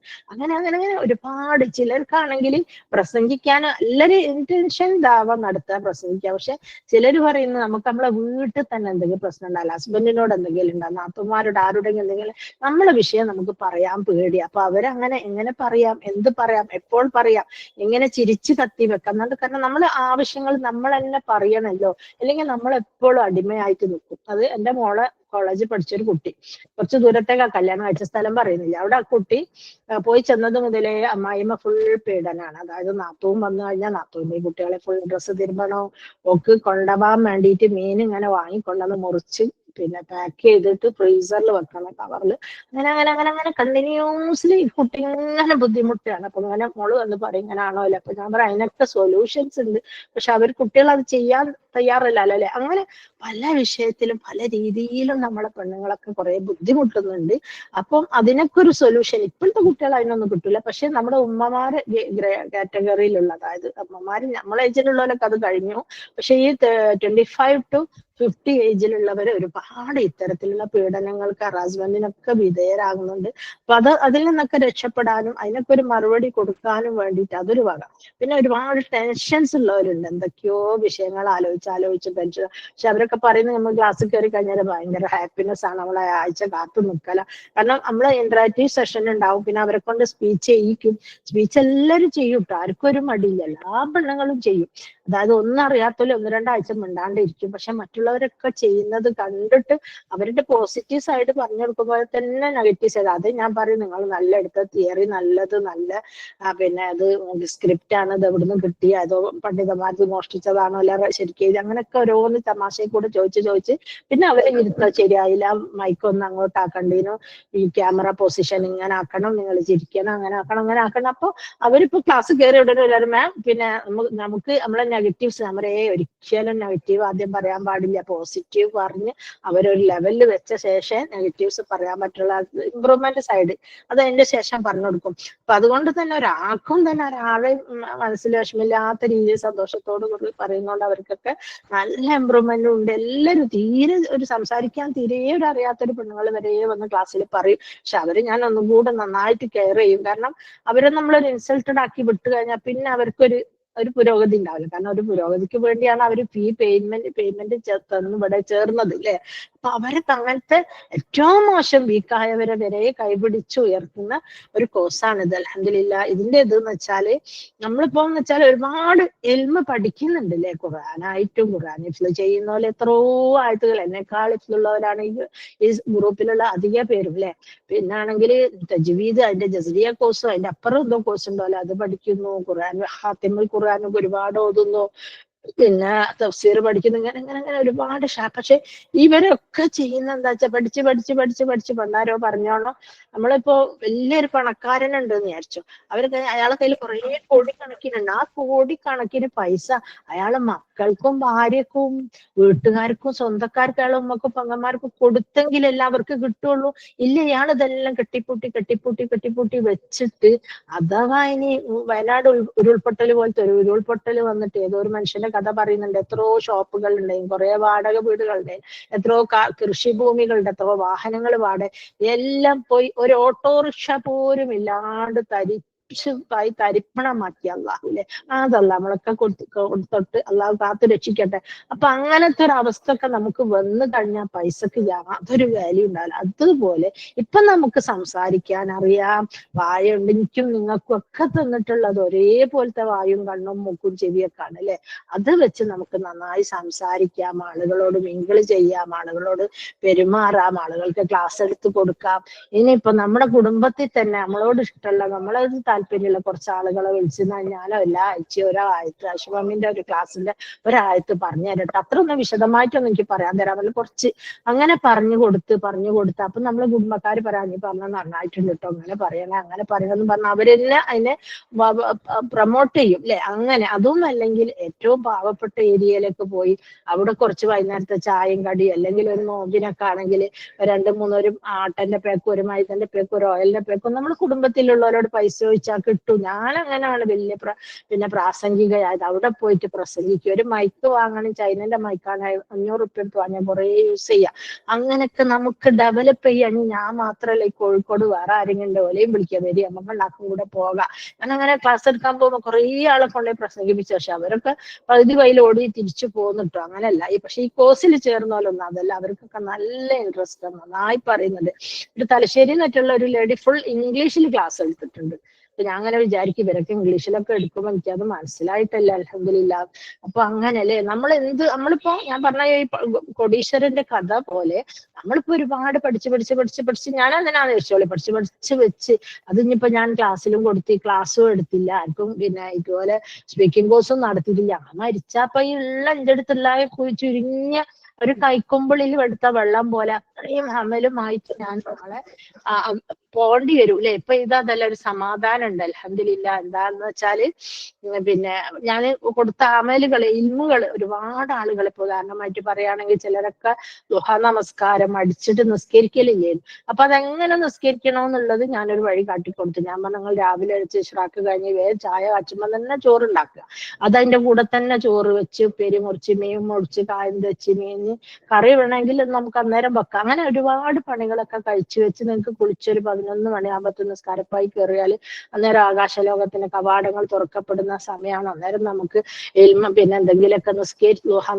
അങ്ങനെ ഒരുപാട്. ചിലർക്കാണെങ്കിൽ പ്രസംഗിക്കാൻ എല്ലാവരും ഇന്റൻഷൻ ദാവം നടത്താൻ പ്രസംഗിക്കാം. പക്ഷെ ചിലർ പറയുന്നത് നമുക്ക് നമ്മളെ വീട്ടിൽ തന്നെ എന്തെങ്കിലും പ്രശ്നം ഉണ്ടാവില്ല, ഹസ്ബൻഡിനോട് എന്തെങ്കിലും ഉണ്ടാകും, നാത്തുമാരോട് ആരുടെങ്കിലും എന്തെങ്കിലും നമ്മളെ വിഷയം നമുക്ക് പറയാൻ പേടി. അപ്പൊ അവരങ്ങനെ എങ്ങനെ പറയാം, എന്ത് പറയാം, എപ്പോൾ പറയാം, എങ്ങനെ ചിരിച്ചു കത്തി നിർത്തി വെക്കുന്നുണ്ട്. കാരണം നമ്മളെ ആവശ്യങ്ങൾ നമ്മൾ തന്നെ പറയണല്ലോ, അല്ലെങ്കിൽ നമ്മൾ എപ്പോഴും അടിമയായിട്ട് നിൽക്കും. അത് എൻ്റെ മോളെ കോളേജിൽ പഠിച്ചൊരു കുട്ടി, കുറച്ച് ദൂരത്തേക്കാ കല്യാണം കഴിച്ച സ്ഥലം പറയുന്നില്ല, അവിടെ ആ കുട്ടി പോയി ചെന്നത് മുതലേ അമ്മായിമ്മ ഫുൾ പീഡനാണ്. അതായത് നാത്തൂൻ വന്നു കഴിഞ്ഞാൽ നാത്തൂൻ്റെ കുട്ടികളെ ഫുൾ ഡ്രസ്സ് തിരുമ്പണോ, ഒക്കെ കൊണ്ടുപോകാൻ വേണ്ടിയിട്ട് മീൻ ഇങ്ങനെ വാങ്ങിക്കൊണ്ടുവന്ന് മുറിച്ച് പിന്നെ പാക്ക് ചെയ്തിട്ട് ഫ്രീസറിൽ വെക്കണം, കവറിൽ. അങ്ങനെ അങ്ങനെ അങ്ങനെ അങ്ങനെ കണ്ടിന്യൂസ്ലി കുട്ടി ഇങ്ങനെ ബുദ്ധിമുട്ടാണ്. അപ്പൊ ഇങ്ങനെ മോള് വന്ന് പറയും ഇങ്ങനെ ആണോ അല്ലേ. അപ്പൊ ഞാൻ പറയാം അതിനൊക്കെ സൊല്യൂഷൻസ് ഉണ്ട്, പക്ഷെ അവർ കുട്ടികൾ അത് ചെയ്യാൻ തയ്യാറല്ലല്ലോ അല്ലെ. അങ്ങനെ പല വിഷയത്തിലും പല രീതിയിലും നമ്മളെ പെണ്ണുങ്ങളൊക്കെ കുറെ ബുദ്ധിമുട്ടുന്നുണ്ട്. അപ്പം അതിനൊക്കെ ഒരു സൊല്യൂഷൻ ഇപ്പോഴത്തെ കുട്ടികൾ അതിനൊന്നും കിട്ടില്ല. പക്ഷെ നമ്മുടെ ഉമ്മമാരെ കാറ്റഗറിയിലുള്ള, അതായത് അമ്മമാര് നമ്മളെ ഏജിലുള്ളവരൊക്കെ അത് കഴിഞ്ഞു. പക്ഷെ ഈ 25 to 50 ഏജിലുള്ളവർ ഒരുപാട് ഇത്തരത്തിലുള്ള പീഡനങ്ങൾക്ക്, ഹറാസ്മെന്റിനൊക്കെ വിധേയരാകുന്നുണ്ട്. അപ്പൊ അതിൽ നിന്നൊക്കെ രക്ഷപ്പെടാനും അതിനൊക്കെ ഒരു മറുപടി കൊടുക്കാനും വേണ്ടിയിട്ട് അതൊരു വക. പിന്നെ ഒരുപാട് ടെൻഷൻസ് ഉള്ളവരുണ്ട്, എന്തൊക്കെയോ വിഷയങ്ങൾ ആലോചിച്ച് ടെൻഷൻ. പക്ഷെ അവരൊക്കെ പറയുന്നത് നമ്മൾ ക്ലാസ്സിൽ കയറി കഴിഞ്ഞാൽ ഭയങ്കര ഹാപ്പിനെസ് ആണ്, നമ്മളെ ആഴ്ച കാത്തു നിൽക്കല. കാരണം നമ്മളെ ഇന്ററാക്റ്റീവ് സെഷൻ ഉണ്ടാവും, പിന്നെ അവരെ കൊണ്ട് സ്പീച്ച് ചെയ്യിക്കും. സ്പീച്ച് എല്ലാവരും ചെയ്യും കേട്ടോ, ആർക്കും ഒരു മടിയില്ല, എല്ലാ പെണ്ണുങ്ങളും ചെയ്യും. അതായത് ഒന്നും അറിയാത്തല്ലോ 1-2 ആഴ്ച മിണ്ടാണ്ടിരിക്കും. പക്ഷെ മറ്റുള്ളവരൊക്കെ ചെയ്യുന്നത് കണ്ടിട്ട് അവരുടെ പോസിറ്റീവ് സൈഡ് പറഞ്ഞു കൊടുക്കുമ്പോൾ തന്നെ നെഗറ്റീവ് സൈഡ്. അത് ഞാൻ പറയും, നിങ്ങൾ നല്ല എടുത്ത തിയറി നല്ലത്, നല്ല പിന്നെ അത് സ്ക്രിപ്റ്റ് ആണ്, ഇത് എവിടുന്ന് കിട്ടി, അതോ പണ്ഡിതന്മാർക്ക് മോഷ്ടിച്ചതാണോ അല്ല ശരിക്കും, അങ്ങനെയൊക്കെ ഓരോന്ന് തമാശയിൽ കൂടെ ചോദിച്ച് പിന്നെ അവരെ ഇരുത്ത ശരിയായില്ല, മൈക്കൊന്ന് അങ്ങോട്ടാക്കണ്ടീനു, ഈ ക്യാമറ പൊസിഷൻ ഇങ്ങനെ ആക്കണം, നിങ്ങൾ ചിരിക്കണം, അങ്ങനെ ആക്കണം. അപ്പൊ അവരിപ്പോ ക്ലാസ് കയറി ഉടനെ എല്ലാവരും മാം പിന്നെ നമുക്ക് നമ്മളെ നെഗറ്റീവ്സ് നമ്മളെ ഒരിക്കലും നെഗറ്റീവ് ആദ്യം പറയാൻ പാടില്ല, പോസിറ്റീവ് പറഞ്ഞ് അവരൊരു ലെവലിൽ വെച്ച ശേഷം നെഗറ്റീവ്സ് പറയാൻ പറ്റുള്ള ഇമ്പ്രൂവ്മെന്റ് സൈഡ് അത് അതിന്റെ ശേഷം പറഞ്ഞു കൊടുക്കും. അപ്പൊ അതുകൊണ്ട് തന്നെ ഒരാൾക്കും തന്നെ ഒരാളെ മനസ്സിൽ വിഷമില്ലാത്ത രീതിയിൽ സന്തോഷത്തോട് കൂടി പറയുന്നതുകൊണ്ട് അവർക്കൊക്കെ നല്ല ഇമ്പ്രൂവ്മെന്റും ഉണ്ട്. എല്ലാവരും തീരെ ഒരു സംസാരിക്കാൻ തീരെ ഒരു അറിയാത്തൊരു പെണ്ണുങ്ങൾ വരെ വന്ന് ക്ലാസ്സിൽ പറയും. പക്ഷെ അവര് ഞാൻ ഒന്നും കൂടെ നന്നായിട്ട് കെയർ ചെയ്യും. കാരണം അവരെ നമ്മളൊരു ഇൻസൾട്ടഡ് ആക്കി വിട്ടു കഴിഞ്ഞാൽ പിന്നെ അവർക്കൊരു പുരോഗതി ഉണ്ടാവില്ല. കാരണം ഒരു പുരോഗതിക്ക് വേണ്ടിയാണ് അവർ പേയ്മെന്റ് തന്നു ഇവിടെ ചേർന്നത് അല്ലെ. അപ്പൊ അവരൊക്കെ അങ്ങനത്തെ ഏറ്റവും മോശം വീക്കായവരെ വരെ കൈപിടിച്ച് ഉയർത്തുന്ന ഒരു കോഴ്സാണ് ഇത്. അൽഹംദുലില്ലാ. ഇതിന്റെ ഇതെന്ന് വെച്ചാല് നമ്മളിപ്പോ വെച്ചാൽ ഒരുപാട് എൽമ പഠിക്കുന്നുണ്ട് അല്ലെ. ഖുർആനായിട്ടും ഖുർആൻ ഹിഫ്ള് ചെയ്യുന്ന പോലെ എത്രയോ ആയത്തുകൾ എന്നെക്കാൾ ഹിഫ്ളുള്ളവരാണ് ഈ ഗ്രൂപ്പിലുള്ള അധിക പേരും അല്ലെ. പിന്നാണെങ്കിൽ തജ്വീദ്, അതിന്റെ ജസ്രിയ കോഴ്സും അതിന്റെ അപ്പുറം എന്തോ കോഴ്സ് ഉണ്ടല്ലോ, അത് പഠിക്കുന്നു. ഖുർആൻ ഹാത്തിമുൽ ഖുർആനൊക്കെ ഒരുപാട് ഓതുന്നു. പിന്നെ തഫ്സീർ പഠിക്കുന്നു. ഇങ്ങനെ ഒരുപാട് പക്ഷെ ഇവരൊക്കെ ചെയ്യുന്ന എന്താ വെച്ചാൽ പഠിച്ച് പണ്ടാരോ പറഞ്ഞോളോ. നമ്മളിപ്പോ വലിയൊരു പണക്കാരനുണ്ട് എന്ന് വിചാരിച്ചു, അവർക്ക് അയാളെ കയ്യിൽ കുറെ കോടിക്കണക്കിനുണ്ട്. ആ കോടിക്കണക്കിന് പൈസ അയാളെ മക്കൾക്കും ഭാര്യക്കും വീട്ടുകാർക്കും സ്വന്തക്കാർക്കും അയാളെ ഉമ്മക്കും പെങ്ങന്മാർക്കും കൊടുത്തെങ്കിൽ എല്ലാവർക്കും കിട്ടുള്ളൂ. ഇല്ല, ഇയാൾ ഇതെല്ലാം കെട്ടിപ്പൂട്ടി വെച്ചിട്ട് അഥവാ ഇനി വയനാട് ഉരുൾപൊട്ടൽ പോലത്തെ ഒരു ഉരുൾപൊട്ടൽ വന്നിട്ട് ഏതോ ഒരു മനുഷ്യന്റെ കഥ പറയുന്നുണ്ട്. എത്രയോ ഷോപ്പുകൾ ഉണ്ടായും, കുറെ വാടക വീടുകളുടെ, എത്രയോ കൃഷിഭൂമികളുടെ, എത്രയോ വാഹനങ്ങൾ വാടക, എല്ലാം പോയി ഒരു ഓട്ടോറിക്ഷ പോലും ഇല്ലാണ്ട് തരിപ്പണമാക്കി അള്ളാഹുലെ. അതല്ല നമ്മളൊക്കെ കൊടുത്തിട്ട് അള്ളാഹു കാത്തു രക്ഷിക്കട്ടെ. അപ്പൊ അങ്ങനത്തെ ഒരു അവസ്ഥ ഒക്കെ നമുക്ക് വന്നു കഴിഞ്ഞാൽ പൈസക്ക് യാതൊരു വാല്യൂ ഉണ്ടാവില്ല. അതുപോലെ ഇപ്പൊ നമുക്ക് സംസാരിക്കാൻ അറിയാം, വായുണ്ട്, എനിക്കും നിങ്ങൾക്കും ഒക്കെ തന്നിട്ടുള്ളത് ഒരേപോലത്തെ വായും കണ്ണും മൂക്കും ചെവിയൊക്കെ ആണ് അല്ലെ. അത് വെച്ച് നമുക്ക് നന്നായി സംസാരിക്കാം, ആളുകളോട് മിങ്കിള് ചെയ്യാം, ആളുകളോട് പെരുമാറാം, ആളുകൾക്ക് ക്ലാസ് എടുത്ത് കൊടുക്കാം. ഇനിയിപ്പോ നമ്മുടെ കുടുംബത്തിൽ തന്നെ നമ്മളോട് ഇഷ്ടമുള്ള, നമ്മളോട് താല്പര്യമുള്ള കുറച്ച് ആളുകളെ വിളിച്ചു കഴിഞ്ഞാൽ എല്ലാ ആഴ്ചയും ഒരാഴ്ച അശ്വമിന്റെ ഒരു ക്ലാസ്സിന്റെ ഒരാഴ്ച പറഞ്ഞു തരട്ടെ. അത്ര ഒന്നും വിശദമായിട്ടൊന്നും എനിക്ക് പറയാൻ തരാൻ പറ്റില്ല, കുറച്ച് അങ്ങനെ പറഞ്ഞു കൊടുത്ത് അപ്പൊ നമ്മള് കുടുംബക്കാര് പറയാൻ പറഞ്ഞ നന്നായിട്ടുണ്ട് കേട്ടോ, അങ്ങനെ പറയണമെന്ന് പറഞ്ഞാൽ അവരെന്നെ അതിനെ പ്രൊമോട്ട് ചെയ്യും അല്ലെ. അങ്ങനെ അതും അല്ലെങ്കിൽ ഏറ്റവും പാവപ്പെട്ട ഏരിയയിലേക്ക് പോയി അവിടെ കുറച്ച് വൈകുന്നേരത്തെ ചായയും കടിയും, അല്ലെങ്കിൽ ഒരു നോമ്പിനൊക്കെ ആണെങ്കിൽ 2-3 ഒരു ആട്ടന്റെ പേക്കും ഒരു മൈദന്റെ പേക്കും ഒരു ഓയിലിന്റെ പേക്കും നമ്മൾ കുടുംബത്തിലുള്ളവരോട് പൈസ ചോദിച്ചാൽ കിട്ടും. ഞാൻ അങ്ങനെയാണ് വലിയ പിന്നെ പ്രാസംഗികയായത്. അവിടെ പോയിട്ട് പ്രസംഗിക്കും. ഒരു മൈക്ക് വാങ്ങണം, ചൈനന്റെ മൈക്കാണ്, 500 റുപ്യ എടുത്ത് വാങ്ങിയാൽ കുറെ യൂസ് ചെയ്യാം. അങ്ങനെയൊക്കെ നമുക്ക് ഡെവലപ്പ് ചെയ്യാൻ ഞാൻ മാത്രമല്ല, ഈ കോഴിക്കോട് വേറെ ആരെങ്കിലും ഓലെയും വിളിക്കാൻ വരി, നമുക്ക് ഉണ്ടാക്കും കൂടെ പോകാം. ഞാൻ അങ്ങനെ ക്ലാസ് എടുക്കാൻ പോകുമ്പോൾ കുറെ ആളെ കൊണ്ടേ പ്രസംഗിപ്പിച്ചു. പക്ഷെ അവരൊക്കെ പകുതി വയൽ ഓടി തിരിച്ചു പോകുന്നിട്ടോ. അങ്ങനെയല്ല. പക്ഷെ ഈ കോഴ്സിൽ ചേർന്നോലൊന്നും അതല്ല, അവർക്കൊക്കെ നല്ല ഇൻട്രസ്റ്റ് നന്നായി പറയുന്നുണ്ട്. ഒരു തലശ്ശേരി എന്നിട്ടുള്ള ഒരു ലേഡി ഫുൾ ഇംഗ്ലീഷിൽ ക്ലാസ് എടുത്തിട്ടുണ്ട്. ഞാൻ അങ്ങനെ വിചാരിക്കും ഇവരൊക്കെ ഇംഗ്ലീഷിലൊക്കെ എടുക്കുമ്പോൾ എനിക്കത് മനസ്സിലായിട്ടല്ല അൽഹംദുലില്ലാ. അപ്പൊ അങ്ങനല്ലേ നമ്മളിപ്പോ ഞാൻ പറഞ്ഞ ഈ കോടീശ്വരന്റെ കഥ പോലെ നമ്മളിപ്പോ ഒരുപാട് പഠിച്ച് ഞാൻ എന്തിനാന്ന് വെച്ചോളി പഠിച്ച് വെച്ച് അതിനിപ്പോ ഞാൻ ക്ലാസ്സിലും ക്ലാസ്സും എടുത്തില്ല, ആർക്കും പിന്നെ ഇതുപോലെ സ്പീക്കിംഗ് കോഴ്സും നടത്തിയിട്ടില്ല. മരിച്ചപ്പോ ഈ എന്റെ അടുത്തുള്ള ചുരുങ്ങിയ ഒരു കൈക്കൊമ്പിളിൽ എടുത്ത വെള്ളം പോലെ അത്രയും അമലുമായിട്ട് ഞാൻ നാളെ പോണ്ടി വരും അല്ലെ. ഇപ്പൊ ഇതല്ല, ഒരു സമാധാനം ഉണ്ട് അൽഹംദുലില്ലാ. എന്താന്ന് വെച്ചാല് പിന്നെ ഞാൻ കൊടുത്ത അമലുകൾ ഇൽമുകൾ ഒരുപാട് ആളുകൾ, ഇപ്പൊ ഉദാഹരണമായിട്ട് പറയുകയാണെങ്കിൽ ചിലരൊക്കെ ദുഹാ നമസ്കാരം അടിച്ചിട്ട് നിസ്കരിക്കലില്ലേ, അപ്പൊ അതെങ്ങനെ നിസ്കരിക്കണമെന്നുള്ളത് ഞാനൊരു വഴി കാട്ടിക്കൊടുത്തു. ഞാൻ പറഞ്ഞു നിങ്ങൾ രാവിലെ അടിച്ച് ഇഷ്റാക്ക് കഴിഞ്ഞ് വേഗം ചായ കാച്ചുമ്പോൾ തന്നെ ചോറുണ്ടാക്കുക, അതതിന്റെ കൂടെ തന്നെ ചോറ് വെച്ച് ഉപ്പേരി മുറിച്ച് മീൻ മുറിച്ച് കായം വെച്ച് മീൻ കറി വേണമെങ്കിൽ നമുക്ക് അന്നേരം വെക്കാം. അങ്ങനെ ഒരുപാട് പണികളൊക്കെ കഴിച്ചു വെച്ച് നിങ്ങൾക്ക് കുളിച്ചൊരു 11 മണിയാകുമ്പോ നിസ്കാരപ്പായി കയറിയാൽ അന്നേരം ആകാശലോകത്തിന്റെ കവാടങ്ങൾ തുറക്കപ്പെടുന്ന സമയമാണ്. അന്നേരം നമുക്ക് പിന്നെ എന്തെങ്കിലുമൊക്കെ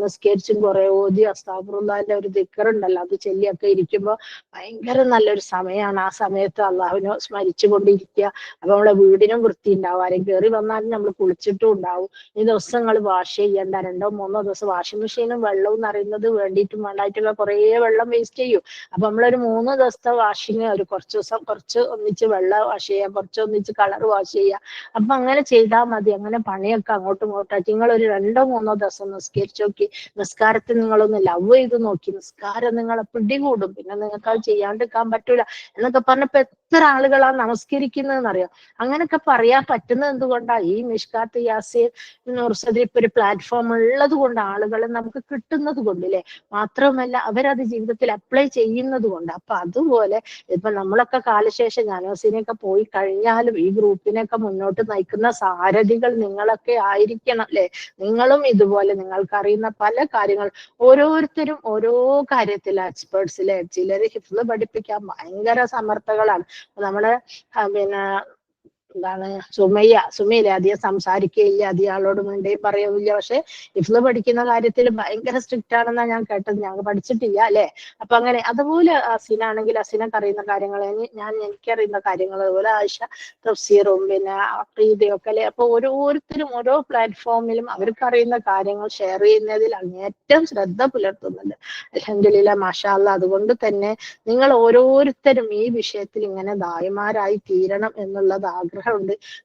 നിസ്കരിച്ചും കുറെ ഓതി അസ്താഗ്ഫിറുല്ലാഹിന്റെ ഒരു ദിക്റുണ്ടല്ലോ, അത് ചൊല്ലിയൊക്കെ ഇരിക്കുമ്പോൾ ഭയങ്കര നല്ലൊരു സമയമാണ്. ആ സമയത്ത് അള്ളാഹുവിനെ സ്മരിച്ചു കൊണ്ടിരിക്കുക. അപ്പൊ നമ്മളെ വീടിനും വൃത്തി ഉണ്ടാവും, ആരെയും കയറി വന്നാലും നമ്മൾ കുളിച്ചിട്ടും ഉണ്ടാവും. ഈ ദിവസങ്ങൾ വാഷ് ചെയ്യേണ്ട 2-3 ദിവസം വാഷിംഗ് മെഷീനും വെള്ളവും എന്നറിയുന്നത് വേണ്ടിയിട്ടും വേണ്ടായിട്ടുള്ള കുറെ വെള്ളം വേസ്റ്റ് ചെയ്യും. അപ്പൊ നമ്മളൊരു 3 ദിവസത്തെ വാഷിങ്, ഒരു കുറച്ച് ദിവസം കുറച്ച് ഒന്നിച്ച് വെള്ളം വാഷ് ചെയ്യാം, കുറച്ച് ഒന്നിച്ച് കളർ വാഷ് ചെയ്യാം. അപ്പൊ അങ്ങനെ ചെയ്താൽ മതി. അങ്ങനെ പണിയൊക്കെ അങ്ങോട്ടും ഇങ്ങോട്ടാക്കി നിങ്ങൾ ഒരു 2-3 ദിവസം നിസ്കരിച്ചു നോക്കി. നിസ്കാരത്തിൽ നിങ്ങളൊന്ന് ലവ് ചെയ്ത് നോക്കി, നിസ്കാരം നിങ്ങളെ പിടികൂടും. പിന്നെ നിങ്ങൾക്ക് അത് ചെയ്യാണ്ടിരിക്കാൻ പറ്റൂല എന്നൊക്കെ പറഞ്ഞപ്പോ എത്ര ആളുകളാ നമസ്കരിക്കുന്നതെന്നറിയാം. അങ്ങനെയൊക്കെ പറയാൻ പറ്റുന്നത് എന്തുകൊണ്ടാ? ഈ മിഷ്കാത്ത് യാസീൻ നൂർസദി ഇപ്പൊ ഒരു പ്ലാറ്റ്ഫോം ഉള്ളത് കൊണ്ട്, ആളുകളെ നമുക്ക് കിട്ടുന്നത് കൊണ്ടില്ലേ, മാത്രമല്ല അവരത് ജീവിതത്തിൽ അപ്ലൈ ചെയ്യുന്നത് കൊണ്ട്. അപ്പൊ അതുപോലെ ഇപ്പൊ നമ്മളൊക്കെ കാലശേഷം ജാനോസിനെയൊക്കെ പോയി കഴിഞ്ഞാലും ഈ ഗ്രൂപ്പിനെയൊക്കെ മുന്നോട്ട് നയിക്കുന്ന സാരഥികൾ നിങ്ങളൊക്കെ ആയിരിക്കണം അല്ലെ. നിങ്ങളും ഇതുപോലെ നിങ്ങൾക്കറിയുന്ന പല കാര്യങ്ങൾ, ഓരോരുത്തരും ഓരോ കാര്യത്തിൽ എക്സ്പേർട്സിലെ, ചിലര് ഹിഫ്ള് പഠിപ്പിക്കാൻ ഭയങ്കര സമർത്ഥകളാണ്. നമ്മള് പിന്നെ എന്താണ് സുമയിലെ അധികം സംസാരിക്കുകയില്ല, അധികം ആളോട് മിണ്ടേ പറയുകയില്ല. പക്ഷെ ഹിഫ്ള് പഠിക്കുന്ന കാര്യത്തിൽ ഭയങ്കര സ്ട്രിക്റ്റ് ആണെന്നാ ഞാൻ കേട്ടത്. ഞങ്ങൾ പഠിച്ചിട്ടില്ല അല്ലെ. അപ്പൊ അങ്ങനെ അതുപോലെ അസിനാണെങ്കിൽ അസിനൊക്കെ അറിയുന്ന കാര്യങ്ങൾ, എനിക്കറിയുന്ന കാര്യങ്ങൾ, അതുപോലെ ആയിഷ തഫ്സീറും പിന്നെ അഖീദയും ഒക്കെ അല്ലെ. അപ്പൊ ഓരോരുത്തരും ഓരോ പ്ലാറ്റ്ഫോമിലും അവർക്ക് അറിയുന്ന കാര്യങ്ങൾ ഷെയർ ചെയ്യുന്നതിൽ അങ്ങേറ്റം ശ്രദ്ധ പുലർത്തുന്നുണ്ട്. അൽഹംദുലില്ലാ മാഷാ അല്ലാഹ്. അതുകൊണ്ട് തന്നെ നിങ്ങൾ ഓരോരുത്തരും ഈ വിഷയത്തിൽ ഇങ്ങനെ ദായിമാരായി തീരണം എന്നുള്ളത് ആഗ്രഹമുണ്ട്.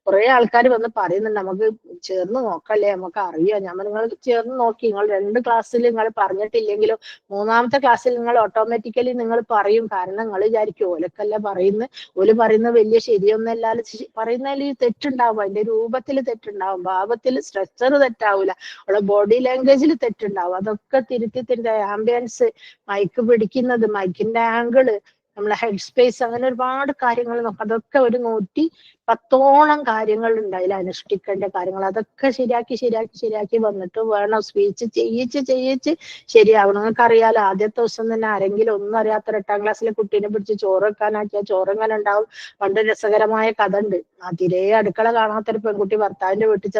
കുറെ ആൾക്കാർ വന്ന് പറയുന്നുണ്ട് നമുക്ക് ചേർന്ന് നോക്കല്ലേ, നമുക്ക് അറിയാം. ഞാൻ നിങ്ങൾ ചേർന്ന് നോക്കി, നിങ്ങൾ 2 ക്ലാസ്സിൽ നിങ്ങൾ പറഞ്ഞിട്ടില്ലെങ്കിലും 3ാമത്തെ ക്ലാസ്സിൽ നിങ്ങൾ ഓട്ടോമാറ്റിക്കലി നിങ്ങൾ പറയും. കാരണം നിങ്ങൾ വിചാരിക്കും ഓലക്കല്ല പറയുന്നത്, ഓല് പറയുന്നത് വലിയ ശരിയൊന്നല്ലാതെ പറയുന്നതിൽ തെറ്റുണ്ടാവും, അതിന്റെ രൂപത്തിൽ തെറ്റുണ്ടാവും, ഭാവത്തിൽ സ്ട്രക്ചർ തെറ്റാവൂല, അവളെ ബോഡി ലാംഗ്വേജിൽ തെറ്റുണ്ടാവും. അതൊക്കെ തിരുത്തി ആംബിയൻസ്, മൈക്ക് പിടിക്കുന്നത്, മൈക്കിന്റെ ആംഗിള്, നമ്മളെ ഹെഡ് സ്പേസ്, അങ്ങനെ ഒരുപാട് കാര്യങ്ങൾ നോക്കാം. അതൊക്കെ ഒരു 110ഓളം കാര്യങ്ങൾ ഉണ്ട് അതിൽ അനുഷ്ഠിക്കേണ്ട കാര്യങ്ങൾ. അതൊക്കെ ശരിയാക്കി വന്നിട്ട് വേണം സ്പീച്ച് ചെയ്യിച്ച് ശരിയാവണം. നിങ്ങൾക്ക് അറിയാലോ, ആദ്യത്തെ ദിവസം തന്നെ ആരെങ്കിലും ഒന്നും അറിയാത്ത 8ാം ക്ലാസ്സിലെ കുട്ടീനെ പിടിച്ച് ചോറ് വെക്കാനാക്കിയാൽ ചോറ് എങ്ങനെ ഉണ്ടാവും? പണ്ട് രസകരമായ കഥ ഉണ്ട്. തീരെ അടുക്കള കാണാത്തൊരു പെൺകുട്ടി ഭർത്താവിന്റെ വീട്ടിൽ